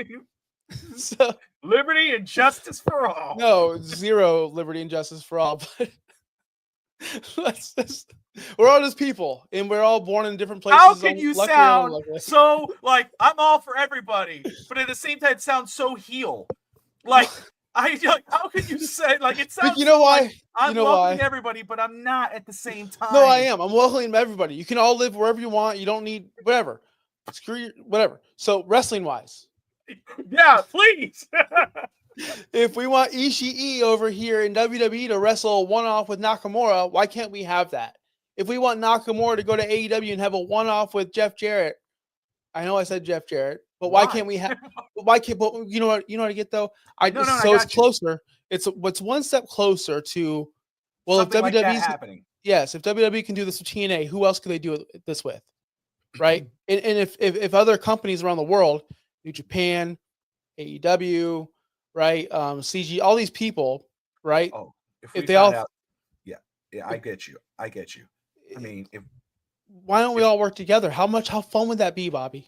So liberty and justice for all. No, zero liberty and justice for all. But we're all just people, and we're all born in different places. How can you sound so like I'm all for everybody, but at the same time, it sounds so heel? Like. How can you say it sounds? You know why? Like I'm welcoming everybody, but I'm not at the same time. No, I am. I'm welcoming everybody. You can all live wherever you want. You don't need whatever. Screw you, whatever. So wrestling wise, yeah, please. If we want Ishii over here in WWE to wrestle a one-off with Nakamura, why can't we have that? If we want Nakamura to go to AEW and have a one-off with Jeff Jarrett, I know I said Jeff Jarrett. But why can't we have? Why can't? But you know what I get though. It's closer. It's one step closer to. Well, something if WWE's like happening, yes, if WWE can do this with TNA, who else could they do this with? Right, and if other companies around the world, New Japan, AEW, right, CG, all these people, right? Oh, if they all, yeah, I get you. I mean, why don't we all work together? How fun would that be, Bobby?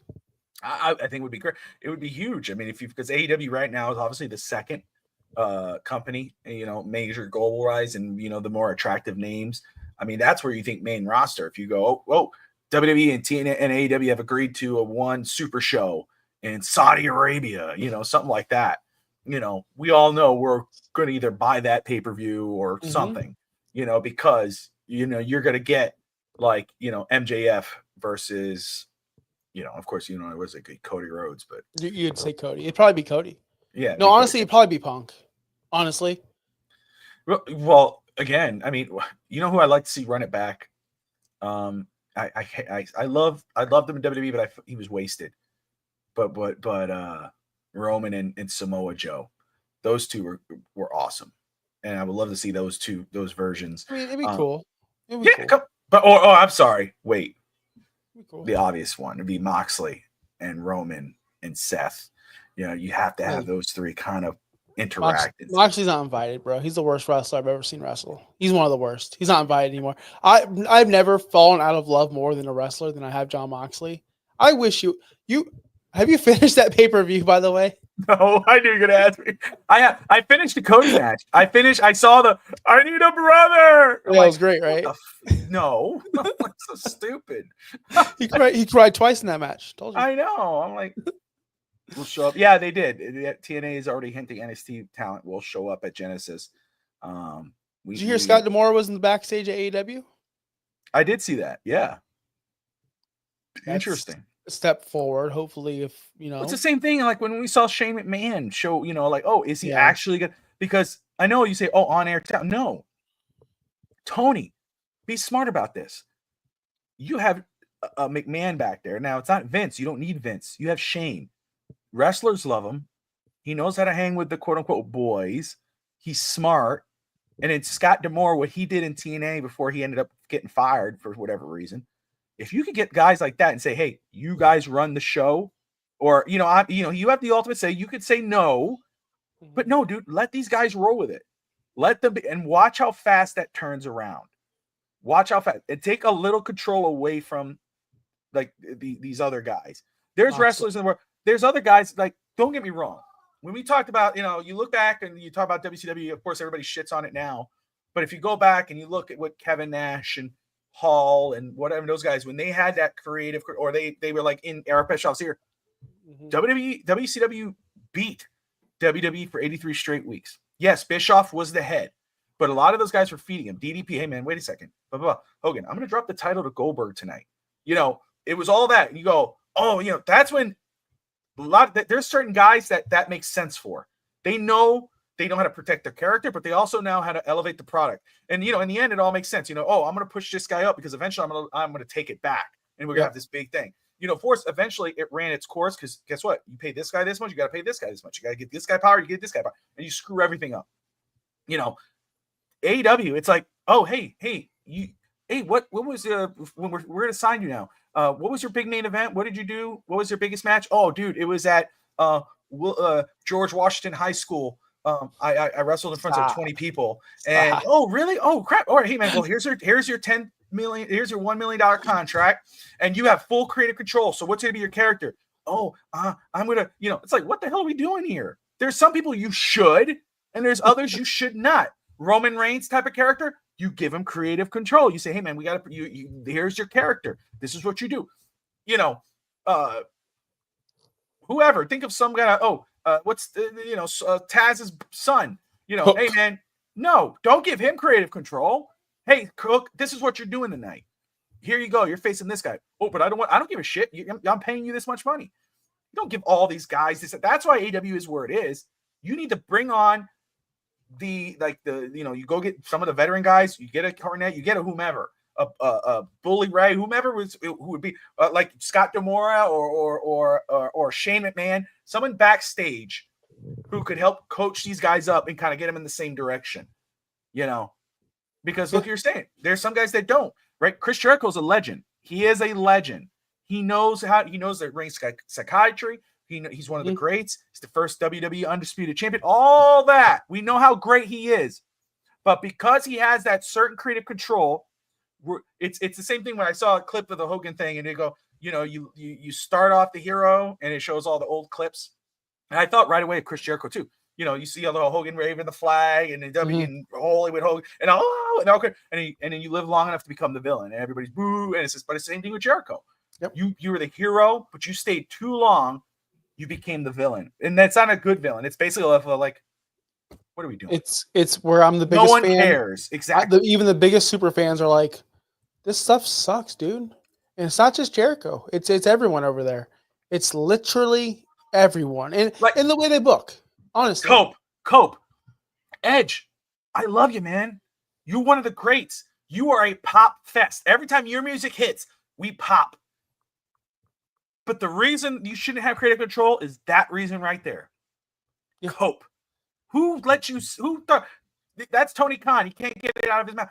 I think it would be great. It would be huge. I mean, because AEW right now is obviously the second company, major global rise and, the more attractive names. I mean, that's where you think main roster. If you go, WWE and TNA and AEW have agreed to a one super show in Saudi Arabia, something like that. We all know we're going to either buy that pay-per-view or something, because, you're going to get MJF versus, of course, it was Cody Rhodes, but you'd say Cody. It'd probably be Cody. Yeah. No, honestly, it'd probably be Punk. Honestly. Well, again, I mean, who I'd like to see run it back. I love them in WWE, but he was wasted. But Roman and Samoa Joe, those two were awesome. and I would love to see those versions. I mean, it'd be cool. It'd be Yeah, cool. but I'm sorry. Wait, It'd be cool. the obvious one would be Moxley and Roman and Seth. You know, you have to have those three kind of interact. Moxley's not invited, bro. He's the worst wrestler I've ever seen wrestle. He's one of the worst. He's not invited anymore. I've never fallen out of love more than a wrestler than I have John Moxley. I wish you have you finished that pay-per-view, by the way? No, I knew you were gonna ask me. I finished the Cody match. I saw the I need a brother. Yeah, it was great, right? No, that's so stupid. He cried twice in that match. Told you. I know. I'm like, we'll show up. Yeah, they did. TNA is already hinting NXT talent will show up at Genesis. Did you hear Scott D'Amore was in the backstage at AEW? I did see that. Yeah. Interesting. A step forward. Hopefully, if you know, it's the same thing. Like when we saw Shane McMahon show, you know, like, oh, is he actually good? Because I know you say, oh, on air talent. No, Tony, be smart about this. You have a McMahon back there. Now it's not Vince. You don't need Vince. You have Shane. Wrestlers love him. He knows how to hang with the quote unquote boys. He's smart. And it's Scott D'Amore, what he did in TNA before he ended up getting fired for whatever reason. If you could get guys like that and say, hey, you guys run the show, or, you know, you have the ultimate say, you could say no, but no, dude, let these guys roll with it. Let them be, and watch how fast that turns around. Watch how fast, and take a little control away from like these other guys. There's wrestlers in the world. There's other guys, like, don't get me wrong. When we talked about, you know, you look back and you talk about WCW, of course, everybody shits on it now. But if you go back and you look at what Kevin Nash and Hall and whatever those guys, when they had that creative, or they were like in Eric Bischoff's here, WCW beat WWE for 83 straight weeks. Yes, Bischoff was the head, but a lot of those guys were feeding him. DDP, hey man, wait a second. Blah, blah, blah. Hogan, I'm going to drop the title to Goldberg tonight. You know, it was all that. And you go, oh, you know, that's when there's certain guys that makes sense for. They know how to protect their character, but they also know how to elevate the product. And, you know, in the end, it all makes sense. You know, oh, I'm going to push this guy up because eventually I'm going to take it back and we're going to have this big thing. You know, Force, eventually it ran its course because guess what? You pay this guy this much, you got to pay this guy this much. You got to get this guy power, you get this guy power, and you screw everything up. You know, AEW, it's like, oh, hey, what was when we're going to sign you now? What was your big main event? What did you do? What was your biggest match? Oh, dude, it was at George Washington High School. I wrestled in front of 20 people. And oh, really? Oh, crap. All right, hey man, well, here's your $10 million, here's your $1 million contract, and you have full creative control. So what's gonna be your character? Oh, I'm gonna, you know, it's like, what the hell are we doing here? There's some people you should, and there's others you should not. Roman Reigns type of character, you give him creative control. You say, hey man, we gotta here's your character. This is what you do. You know, whoever, think of some guy, what's Taz's son, you know, hey man, no, don't give him creative control. Hey, Cook, this is what you're doing tonight. Here you go. You're facing this guy. Oh, but I don't give a shit. I'm paying you this much money. You don't give all these guys this. That's why AW is where it is. You need to bring on you go get some of the veteran guys. You get a Cornette, you get a whomever, a Bully Ray, who would be like Scott D'Amore or Shane McMahon, someone backstage who could help coach these guys up and kind of get them in the same direction, you know. Because look, you're saying there's some guys that don't, right? Chris Jericho's a legend. He is a legend. He knows the ring psychiatry. He's one of the greats. He's the first WWE undisputed champion. All that. We know how great he is. But because he has that certain creative control, it's the same thing when I saw a clip of the Hogan thing and they go, you know, you start off the hero and it shows all the old clips. And I thought right away of Chris Jericho too. You know, you see a little Hogan waving the flag and the W and Hollywood Hogan and then you live long enough to become the villain and everybody's boo. And it's just, but it's the same thing with Jericho. Yep. You were the hero, but you stayed too long. You became the villain, and that's not a good villain. It's basically like, what are we doing? It's where I'm the biggest. No one fan. Cares exactly. Even the biggest super fans are like, this stuff sucks, dude. And it's not just Jericho. It's everyone over there. It's literally everyone, and like in the way they book. Honestly, Cope, Edge, I love you, man. You're one of the greats. You are a pop fest. Every time your music hits, we pop. But the reason you shouldn't have creative control is that reason right there. Yeah. Cope. Who let you? Who thought? That's Tony Khan. He can't get it out of his mouth.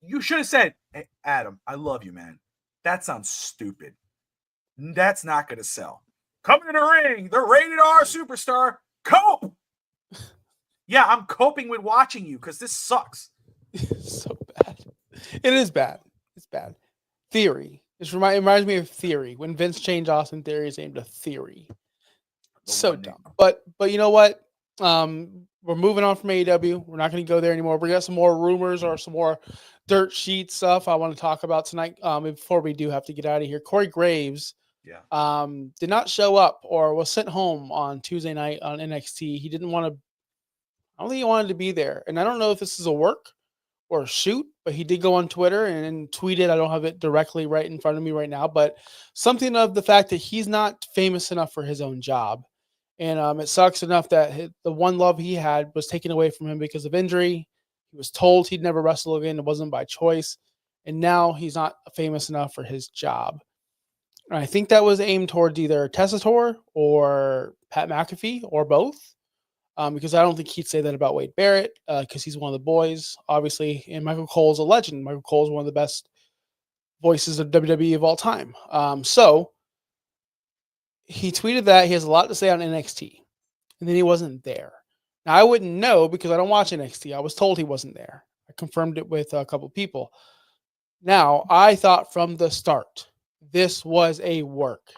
You should have said, hey, Adam, I love you, man. That sounds stupid. That's not going to sell. Coming in the ring, the rated R superstar, cope. Yeah, I'm coping with watching you because this sucks. So bad. It is bad. It's bad. Theory. It reminds me of Theory. When Vince changed Austin Theory, his name to Theory. So dumb. But you know what? We're moving on from AEW. We're not going to go there anymore. We got some more rumors or some more dirt sheet stuff I want to talk about tonight. Before we do have to get out of here, Corey Graves, did not show up or was sent home on Tuesday night on NXT. He didn't want to. I don't think he wanted to be there, and I don't know if this is a work or a shoot, but he did go on Twitter and tweeted. I don't have it directly right in front of me right now, but something of the fact that he's not famous enough for his own job. And it sucks enough that the one love he had was taken away from him because of injury. He was told he'd never wrestle again. It wasn't by choice. And now he's not famous enough for his job. And I think that was aimed towards either Tessitore or Pat McAfee or both. Because I don't think he'd say that about Wade Barrett because he's one of the boys, obviously. And Michael Cole's a legend. Michael Cole's one of the best voices of WWE of all time. So he tweeted that he has a lot to say on NXT, and then he wasn't there. Now, I wouldn't know because I don't watch NXT. I was told he wasn't there. I confirmed it with a couple people. Now, I thought from the start, this was a work.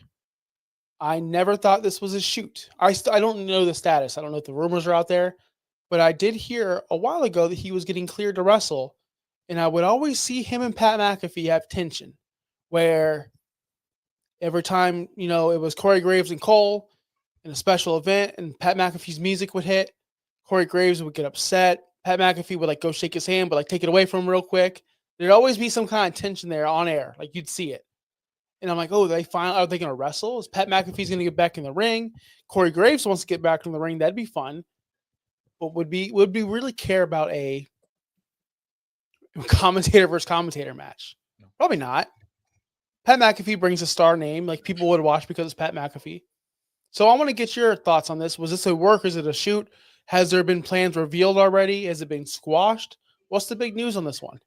I never thought this was a shoot. I don't know the status. I don't know if the rumors are out there, but I did hear a while ago that he was getting cleared to wrestle, and I would always see him and Pat McAfee have tension, where every time, it was Corey Graves and Cole in a special event and Pat McAfee's music would hit, Corey Graves would get upset. Pat McAfee would go shake his hand, but take it away from him real quick. There'd always be some kind of tension there on air. You'd see it. And I'm like, oh, are they going to wrestle? Is Pat McAfee's going to get back in the ring? Corey Graves wants to get back in the ring. That'd be fun. But would we really care about a commentator versus commentator match? No. Probably not. Pat McAfee brings a star name. People would watch because it's Pat McAfee. So I want to get your thoughts on this. Was this a work? Is it a shoot? Has there been plans revealed already? Has it been squashed? What's the big news on this one?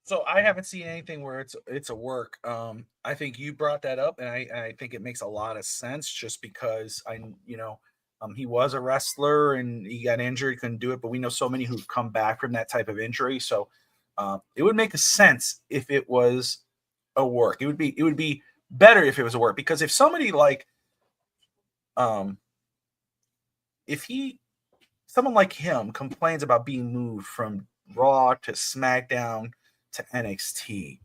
So I haven't seen anything where it's a work. I think you brought that up, and I think it makes a lot of sense just because he was a wrestler and he got injured, couldn't do it. But we know so many who've come back from that type of injury. So it would make a sense if it was a work. It would be better if it was a work, because if somebody someone like him complains about being moved from Raw to SmackDown to NXT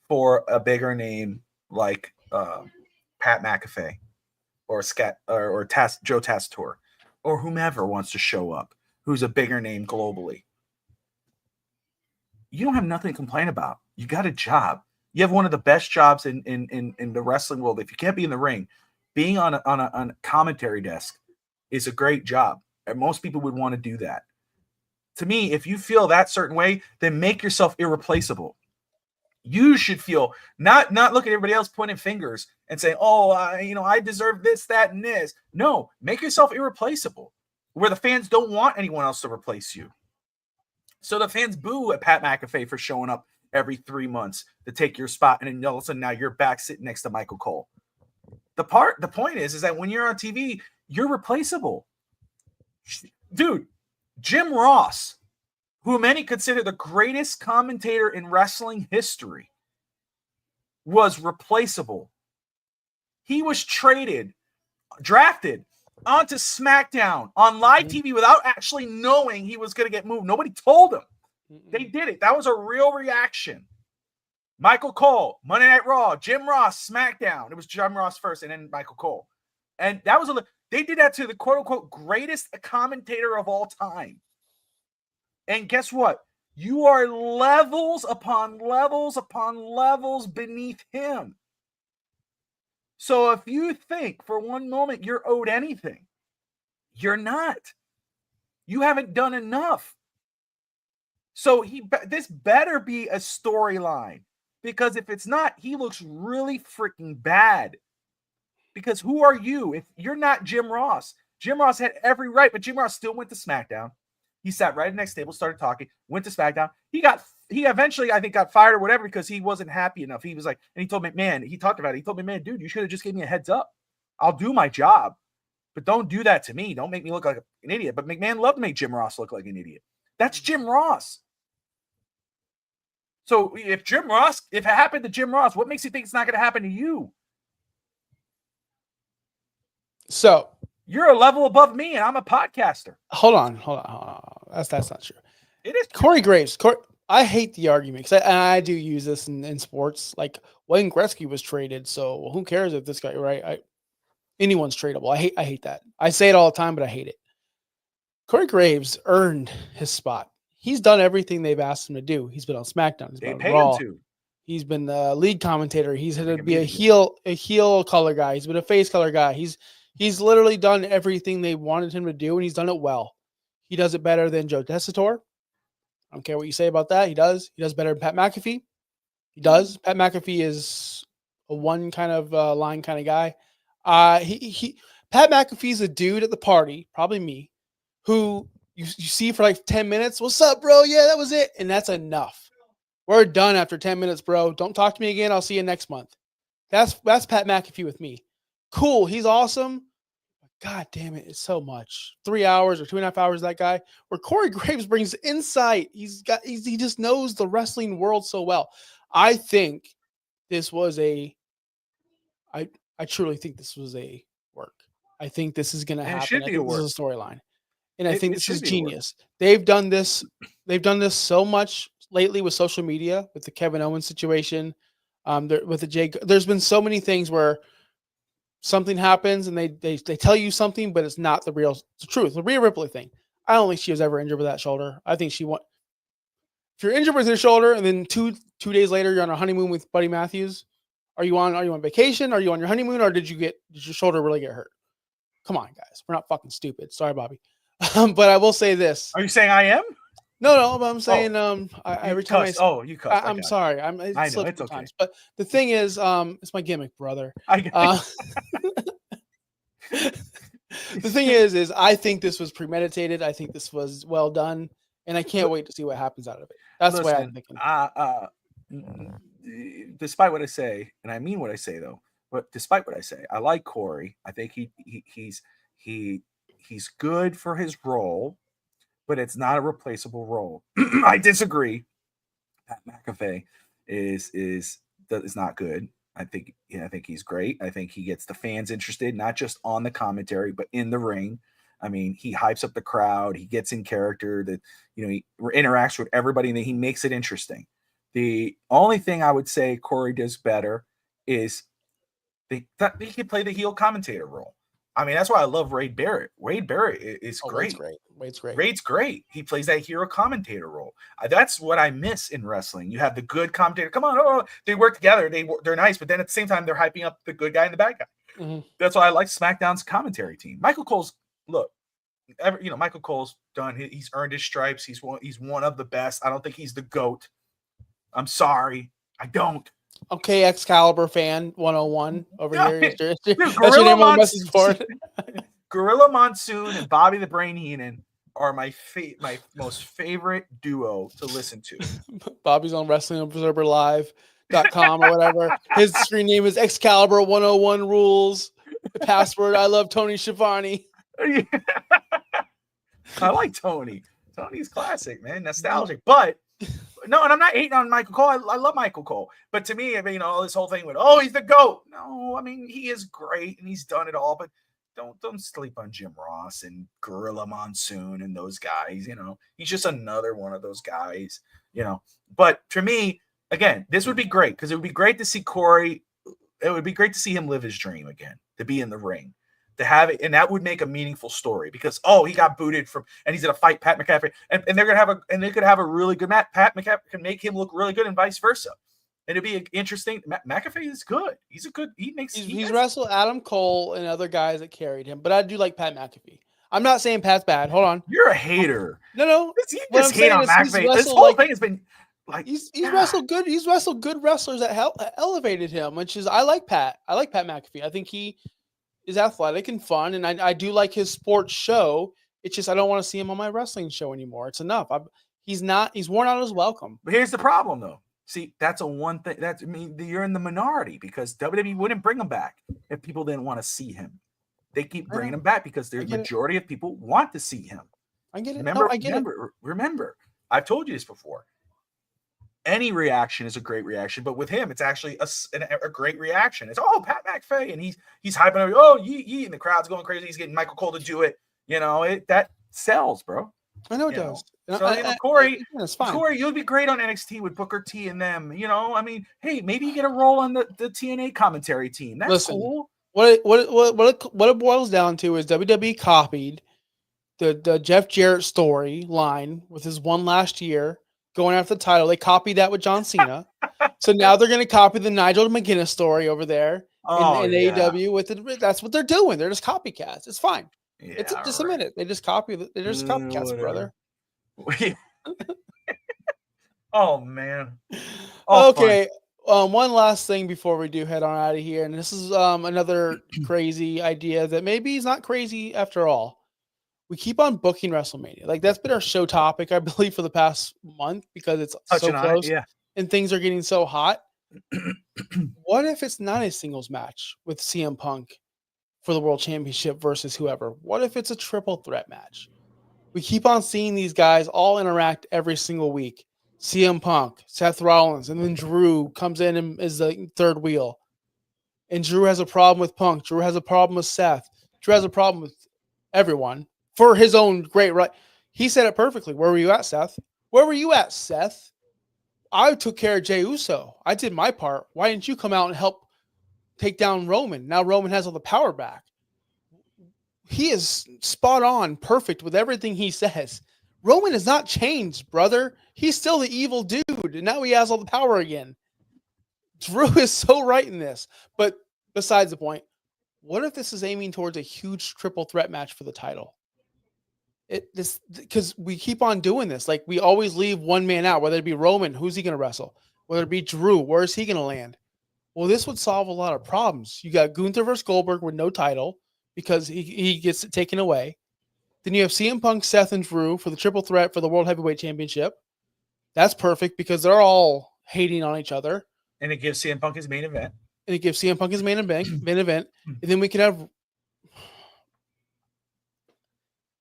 for a bigger name like Pat McAfee or Joe Tessitore or whomever wants to show up who's a bigger name globally, you don't have nothing to complain about. You got a job. You have one of the best jobs in the wrestling world. If you can't be in the ring, being on a commentary desk is a great job. And most people would want to do that. To me, if you feel that certain way, then make yourself irreplaceable. You should feel not look at everybody else pointing fingers and say, "Oh, I deserve this, that, and this." No, make yourself irreplaceable, where the fans don't want anyone else to replace you. So the fans boo at Pat McAfee for showing up every 3 months to take your spot, and then all of a sudden now you're back sitting next to Michael Cole. The point is that when you're on TV, you're replaceable. Dude, Jim Ross, who many consider the greatest commentator in wrestling history, was replaceable. He was drafted onto SmackDown on live TV without actually knowing he was going to get moved. Nobody told him. They did it. That was a real reaction. Michael Cole, Monday Night Raw, Jim Ross, SmackDown. It was Jim Ross first and then Michael Cole. And that was they did that to the quote-unquote greatest commentator of all time. And guess what? You are levels upon levels upon levels beneath him. So if you think for one moment you're owed anything, you're not. You haven't done enough. So this better be a storyline, because if it's not, he looks really freaking bad. Because who are you if you're not Jim Ross? Jim Ross had every right, but Jim Ross still went to SmackDown. He sat right at the next table, started talking, went to SmackDown. He eventually, I think, got fired or whatever because he wasn't happy enough. He was like, and he told McMahon, he talked about it. He told McMahon, dude, you should have just gave me a heads up. I'll do my job, but don't do that to me. Don't make me look like an idiot. But McMahon loved to make Jim Ross look like an idiot. That's Jim Ross. So if it happened to Jim Ross, what makes you think it's not going to happen to you? So you're a level above me, and I'm a podcaster. Hold on. That's not true. It is Corey Graves. I hate the argument because I do use this in sports. Like Wayne Gretzky was traded, so who cares if this guy, right? Anyone's tradable. I hate that. I say it all the time, but I hate it. Corey Graves earned his spot. He's done everything they've asked him to do. He's been on SmackDown. He's been on Raw. Him to. He's been the lead commentator. He's going to be a heel color guy. He's been a face color guy. He's literally done everything they wanted him to do, and he's done it well. He does it better than Joe Tessitore. I don't care what you say about that. He does. He does better than Pat McAfee. He does. Pat McAfee is a one kind of line kind of guy. Pat McAfee's a dude at the party, probably me, who you see for like 10 minutes. What's up, bro? Yeah, that was it. And that's enough. We're done after 10 minutes, bro. Don't talk to me again. I'll see you next month. That's Pat McAfee with me. Cool. He's awesome. God damn it. It's so much. 3 hours or 2.5 hours, that guy. Where Corey Graves brings insight. He just knows the wrestling world so well. I think this was I truly think this was a work. I think this is going to happen. I think this is a storyline. And I think this is genius. They've done this so much lately with social media, with the Kevin Owens situation, with the Jake. There's been so many things where something happens and they tell you something, but it's not the truth. The Rhea Ripley thing. I don't think she was ever injured with that shoulder. I think if you're injured with your shoulder and then two days later you're on a honeymoon with Buddy Matthews, are you on vacation? Are you on your honeymoon, or did your shoulder really get hurt? Come on, guys. We're not fucking stupid. Sorry, Bobby. But I will say this. Are you saying I am? No, but I'm saying every time you cuss. I'm sorry. I know it's okay. Times. But the thing is, it's my gimmick, brother. The thing is I think this was premeditated. I think this was well done, and I can't wait to see what happens out of it. That's the way I'm thinking. Despite what I say, and I mean what I say though, but despite what I say, I like Corey. I think he's good for his role, but it's not a replaceable role. I disagree. Pat McAfee is not good. I think he's great. I think he gets the fans interested, not just on the commentary, but in the ring. I mean, he hypes up the crowd. He gets in character. That he interacts with everybody, and he makes it interesting. The only thing I would say Corey does better is he can play the heel commentator role. I mean, that's why I love Wade Barrett. Wade Barrett is great. Wade's great. Wade's great. He plays that hero commentator role. That's what I miss in wrestling. You have the good commentator. Come on, they work together. They're nice, but then at the same time, they're hyping up the good guy and the bad guy. Mm-hmm. That's why I like SmackDown's commentary team. Michael Cole's Michael Cole's done. He's earned his stripes. He's one of the best. I don't think he's the GOAT. I'm sorry, I don't. Okay, Excalibur fan 101 over here. Gorilla Monsoon and Bobby the Brain Heenan are my most favorite duo to listen to. Bobby's on WrestlingObserverLive.com or whatever. His screen name is Excalibur 101 Rules. The password: I love Tony Schiavone. I like Tony. Tony's classic, man, nostalgic, but. No, and I'm not hating on Michael Cole. I love Michael Cole. But to me, I mean, this whole thing with, he's the GOAT. No, I mean, he is great and he's done it all, but don't sleep on Jim Ross and Gorilla Monsoon and those guys, He's just another one of those guys, But for me, again, this would be great because it would be great to see Corey. It would be great to see him live his dream again, to be in the ring. To have it, and that would make a meaningful story because he got booted and he's gonna fight Pat McAfee, and they could have a really good match. Pat McAfee can make him look really good, and vice versa. And it'd be interesting. McAfee is good. He's wrestled Adam Cole and other guys that carried him, but I do like Pat McAfee. I'm not saying Pat's bad. Hold on, you're a hater. No. You just hate on McAfee. This whole thing has been like he's wrestled good. He's wrestled good wrestlers that elevated him, which is I like Pat. I like Pat McAfee. I think he is athletic and fun, and I do like his sports show. It's just I don't want to see him on my wrestling show anymore. It's enough. He's worn out his welcome. But here's the problem, though. See, that's a one thing. I mean, you're in the minority because WWE wouldn't bring him back if people didn't want to see him. They keep bringing him back because the majority of people want to see him. I get it. Remember, I've told you this before. Any reaction is a great reaction, but with him, it's actually a great reaction. It's Pat McAfee, and he's hyping up. Oh, yee, and the crowd's going crazy. He's getting Michael Cole to do it. That sells, bro. I know it does. So Corey, it's fine. Corey, you'd be great on NXT with Booker T and them. I mean, hey, maybe you get a role on the TNA commentary team. That's cool. What it boils down to is WWE copied the Jeff Jarrett storyline with his one last year going after the title. They copied that with John Cena. So now they're going to copy the Nigel McGuinness story over there in AEW with it. That's what they're doing. They're just copycats. It's fine. Yeah, it's just a minute. They just copycats, brother. Oh man. Okay. One last thing before we do head on out of here, and this is another crazy idea that maybe is not crazy after all. We keep on booking WrestleMania. Like that's been our show topic, I believe, for the past month because it's so close and things are getting so hot. What if it's not a singles match with CM Punk for the World Championship versus whoever? What if it's a triple threat match? We keep on seeing these guys all interact every single week. CM Punk, Seth Rollins, and then Drew comes in and is the third wheel. And Drew has a problem with Punk. Drew has a problem with Seth. Drew has a problem with everyone for his own great right. He said it perfectly. Where were you at, Seth? Where were you at, Seth? I took care of Jey Uso. I did my part. Why didn't you come out and help take down Roman? Now Roman has all the power back. He is spot on, perfect with everything he says. Roman has not changed, brother. He's still the evil dude, and now he has all the power again. Drew is so right in this. But besides the point, what if this is aiming towards a huge triple threat match for the title? Because we keep on doing this. Like we always leave one man out, whether it be Roman, who's he going to wrestle? Whether it be Drew, where is he going to land? Well, this would solve a lot of problems. You got Gunther versus Goldberg with no title because he gets it taken away. Then you have CM Punk, Seth, and Drew for the triple threat for the World Heavyweight Championship. That's perfect because they're all hating on each other. And it gives CM Punk his main event. And then we could have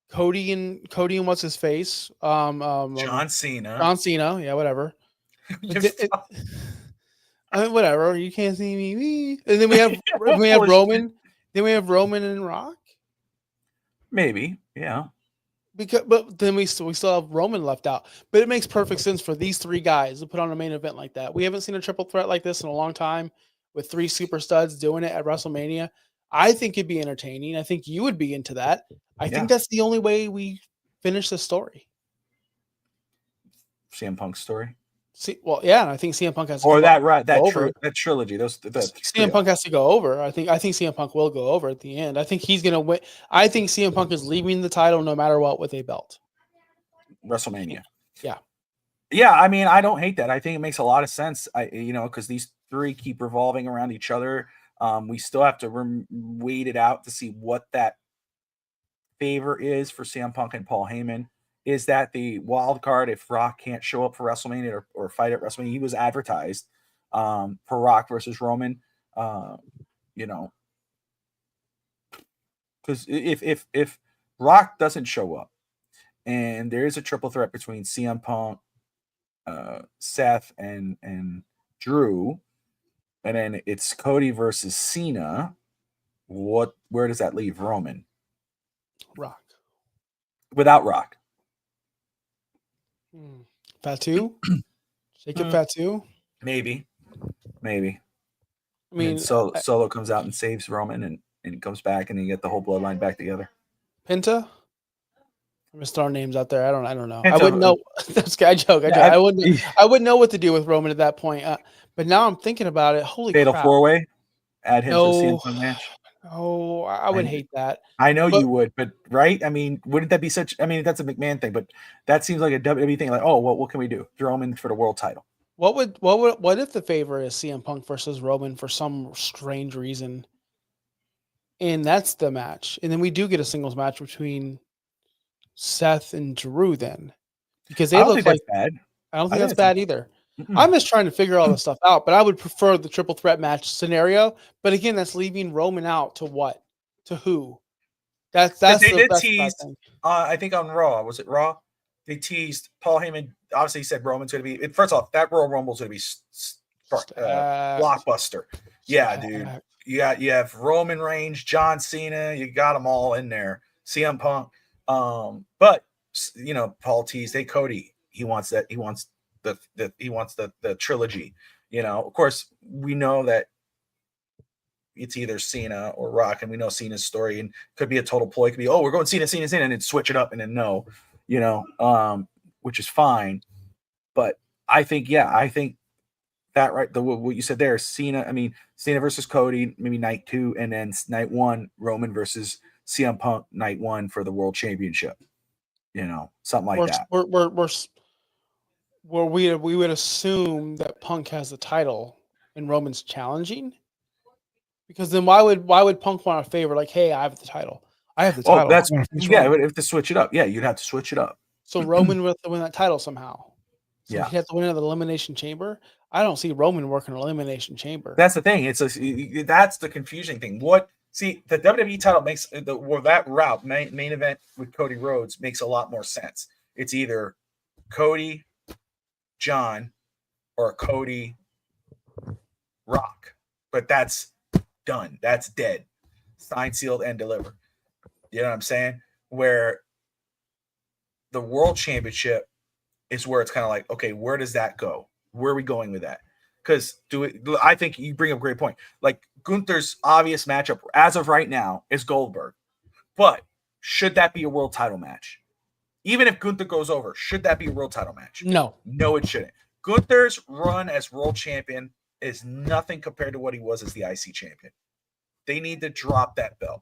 Cody and what's his face? John Cena. Yeah, whatever. Whatever. You can't see me. And then we have Roman. Then we have Roman and Rock. Maybe, yeah. But then we still have Roman left out. But it makes perfect sense for these three guys to put on a main event like that. We haven't seen a triple threat like this in a long time with three super studs doing it at WrestleMania. I think it'd be entertaining. I think you would be into that. I think that's the only way we finish the story. CM Punk's story. And I think CM Punk has to that trilogy. CM Punk has to go over. I think CM Punk will go over at the end. I think he's gonna win. I think CM Punk is leaving the title no matter what with a belt. WrestleMania. Yeah. Yeah, I mean, I don't hate that. I think it makes a lot of sense. Because these three keep revolving around each other. We still have to wait it out to see what that favor is for CM Punk and Paul Heyman. Is that the wild card if Rock can't show up for WrestleMania or fight at WrestleMania? He was advertised for Rock versus Roman. Because if Rock doesn't show up and there is a triple threat between CM Punk, Seth, and Drew, and then it's Cody versus Cena, where does that leave Roman? Rock. Without Rock. Fatu? Jacob Fatu? Maybe. I mean, Solo comes out and saves Roman and comes back and you get the whole bloodline back together. Penta? I'm just throwing names out there. I don't know. Penta, I wouldn't know. That's I joke. I wouldn't know what to do with Roman at that point. But now I'm thinking about it. Holy Fatal crap. 4-way? Add him to the CM Punk match? Oh, I would hate that. I know you would, but right? I mean, wouldn't that be that's a McMahon thing, but that seems like a WWE thing. Like, what can we do? Throw him in for the world title. What if the favor is CM Punk versus Roman for some strange reason? And that's the match. And then we do get a singles match between Seth and Drew then, because I they don't look think like that's bad. I don't I think think that's it's bad either. Mm-mm. I'm just trying to figure all this stuff out, but I would prefer the triple threat match scenario. But again, that's leaving Roman out to what? To who? That's Because that's they the did that's the bad tease, thing. I think on Raw. Was it Raw? They teased Paul Heyman. Obviously, he said Roman's going to be. First off, that Royal Rumble's going to be Stacked. blockbuster. Yeah, dude. Stacked. You have Roman Reigns, John Cena. You got them all in there. CM Punk. But Paul teased. Hey, Cody. He wants that. He wants the trilogy. Of course, we know that it's either Cena or Rock, and we know Cena's story, and could be a total ploy. It could be, we're going Cena, and then switch it up, and then no, which is fine. But I think that right, what you said there, Cena versus Cody, maybe night 2, and then night 1, Roman versus CM Punk, night 1 for the World Championship. Something like that. Where we would assume that Punk has the title and Roman's challenging, because then why would Punk want a favor like, hey, I have the title. I have the title. That's if to switch it up. Yeah, you'd have to switch it up. So Roman would have to win that title somehow. So Yeah. he has to win it at the Elimination Chamber. I don't see Roman working an Elimination Chamber. That's the thing. That's the confusing thing. The WWE title makes that route main event with Cody Rhodes makes a lot more sense. It's either Cody, John, or Cody, Rock. But that's done. That's dead. Signed, sealed, and delivered. You know what I'm saying? Where the World Championship is where it's kind of like, okay, where does that go? Where are we going with that? Because I think you bring up a great point. Like Gunther's obvious matchup as of right now is Goldberg. But should that be a world title match? Even if Gunther goes over, should that be a world title match? No. No, it shouldn't. Gunther's run as world champion is nothing compared to what he was as the IC champion. They need to drop that belt.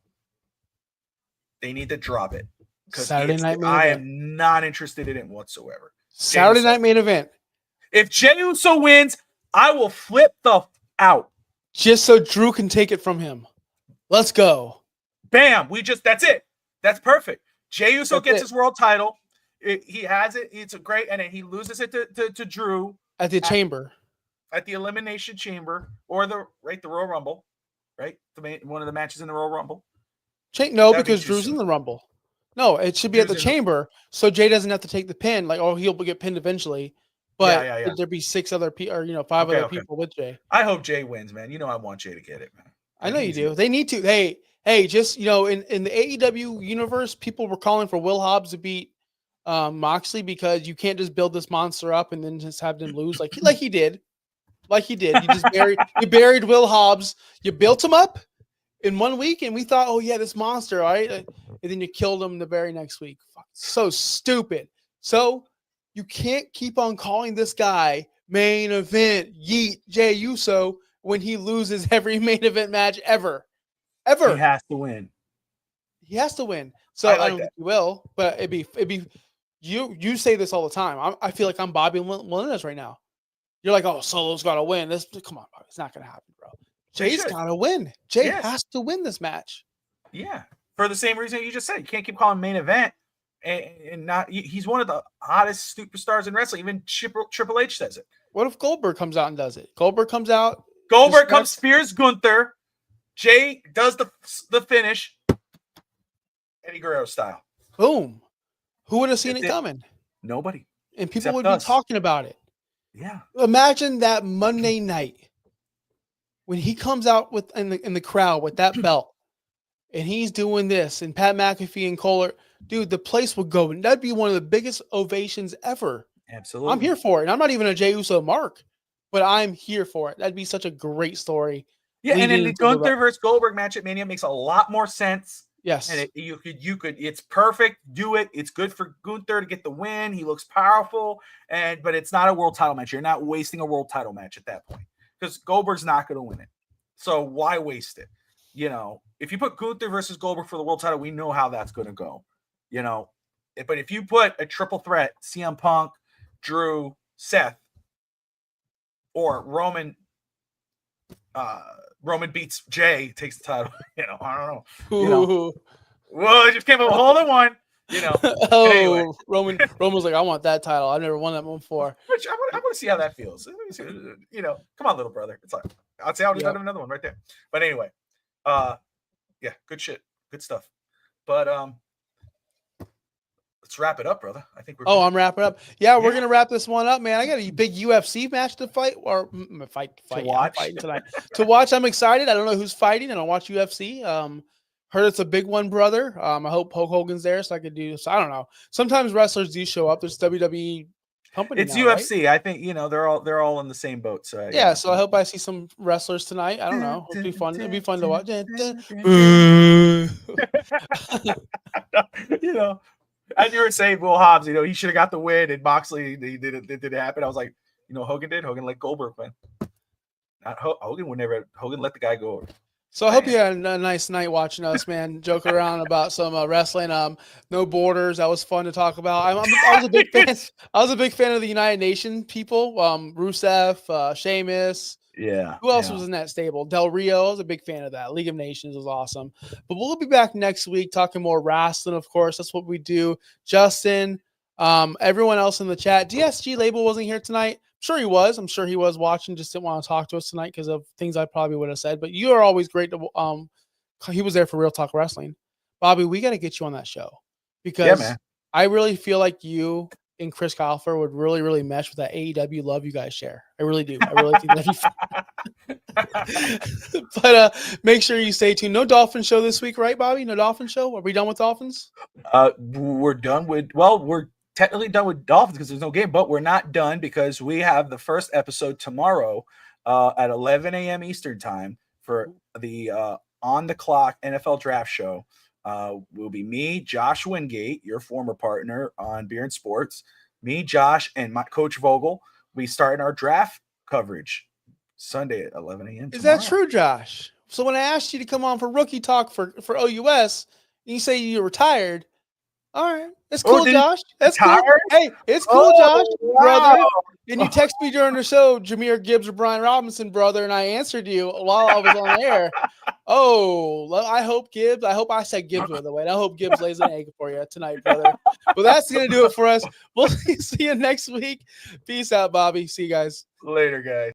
They need to drop it. Because I am not interested in it whatsoever. Saturday night main event. If Jey Uso wins, I will flip the out. Just so Drew can take it from him. Let's go. Bam. That's it. That's perfect. Jey Uso gets his world title. He has it. It's great. And then he loses it to Drew. At the chamber. At the Elimination Chamber. Or the Royal Rumble. Right? One of the matches in the Royal Rumble. Because Drew's in the Rumble. No, it should be at the chamber, so Jay doesn't have to take the pin. Like, he'll get pinned eventually, but there'd be 6 other people, or 5 other people with Jay. I hope Jay wins, man. I want Jay to get it, man. I know you do. They need to. Hey, just in the AEW universe, people were calling for Will Hobbs to beat Moxley because you can't just build this monster up and then just have them lose like he did. You just buried Will Hobbs. You built him up in 1 week, and we thought, oh yeah, this monster, all right, and then you killed him the very next week. Fuck, so stupid. So you can't keep on calling this guy main event Yeet Jey Uso when he loses every main event match ever. He has to win. So I don't think he will, but it'd be you say this all the time. I feel like I'm Bobby Melendez right now. You're like, oh, Solo's got to win. Come on, Bobby. It's not going to happen, bro. Jay's got to win. Jay has to win this match. Yeah. For the same reason you just said. You can't keep calling main event and not. He's one of the hottest superstars in wrestling. Even Triple H says it. What if Goldberg comes out and does it? Goldberg comes, spears Gunther. Jay does the finish. Eddie Guerrero style. Boom. Who would have seen it coming? Nobody. And people would be talking about it. Yeah. Imagine that Monday night when he comes out in the crowd with that belt and he's doing this and Pat McAfee and Kohler, dude, the place would go. That'd be one of the biggest ovations ever. Absolutely. I'm here for it. And I'm not even a Jey Uso mark, but I'm here for it. That'd be such a great story. Yeah. And then the Gunther versus Goldberg match at Mania makes a lot more sense. Yes. And you could, it's perfect. Do it. It's good for Gunther to get the win. He looks powerful. But it's not a world title match. You're not wasting a world title match at that point because Goldberg's not going to win it. So why waste it? If you put Gunther versus Goldberg for the world title, we know how that's going to go, but if you put a triple threat, CM Punk, Drew, Seth, or Roman beats Jay, takes the title. I don't know. Well, it just came up with a hole in one. You know. Oh, Anyway. Roman was like, I want that title. I've never won that one before. Which I want to see how that feels. You know, come on, little brother. It's like I'd say I would have done another one right there. But anyway, yeah, good shit, good stuff. But let's wrap it up, brother. I think we're. Oh, I'm wrapping up. Yeah, we're gonna wrap this one up, man. I got a big UFC match to fight or fight. To Yeah, I'm watch. fighting tonight. To watch, I'm excited. I don't know who's fighting, and I'll watch UFC. Heard it's a big one, brother. I hope Hulk Hogan's there so I could do this. I don't know. Sometimes wrestlers do show up. There's WWE company. It's now, UFC. Right? I think they're all in the same boat. So yeah. So I hope I see some wrestlers tonight. I don't know. It'll be fun. It'll be fun to watch. You know, as you were saying, Will Hobbs, he should have got the win, and Moxley, it didn't happen. I was like, Hogan did. Hogan let Goldberg win. Not Hogan would never. Hogan let the guy go. So I hope you had a nice night watching us, man. Joke around about some wrestling. No Borders. That was fun to talk about. I was a big fan. I was a big fan of the United Nations people. Rusev, Sheamus. Yeah. Who else was in that stable? Del Rio. I was a big fan of that. League of Nations was awesome. But we'll be back next week talking more wrestling, of course. That's what we do. Justin, everyone else in the chat. DSG Label wasn't here tonight. Sure he was. I'm sure he was watching. Just didn't want to talk to us tonight because of things I probably would have said. But you are always great to. He was there for Real Talk Wrestling. Bobby, we got to get you on that show because I really feel like you and Chris Coffer would really, really mesh with that AEW love you guys share. I really do. I really think that'd be fun. But make sure you stay tuned. No Dolphin show this week, right, Bobby? No Dolphin show. Are we done with Dolphins? We're done with. Well, we're technically done with Dolphins because there's no game, but we're not done because we have the first episode tomorrow at 11 a.m. Eastern time for the On the Clock NFL Draft Show. Will be me, Josh Wingate, your former partner on Beer and Sports, me, Josh, and my coach Vogel. We start our draft coverage Sunday at 11 a.m. Is that true, Josh? So when I asked you to come on for Rookie Talk for OUS, you say you retired. All right. It's cool, Josh. That's cool. Hey, it's cool, Josh, brother. And you text me during the show, Jameer Gibbs or Brian Robinson, brother, and I answered you while I was on air. Oh, I hope Gibbs. I hope I said Gibbs, by the way. And I hope Gibbs lays an egg for you tonight, brother. Well, that's going to do it for us. We'll see you next week. Peace out, Bobby. See you guys. Later, guys.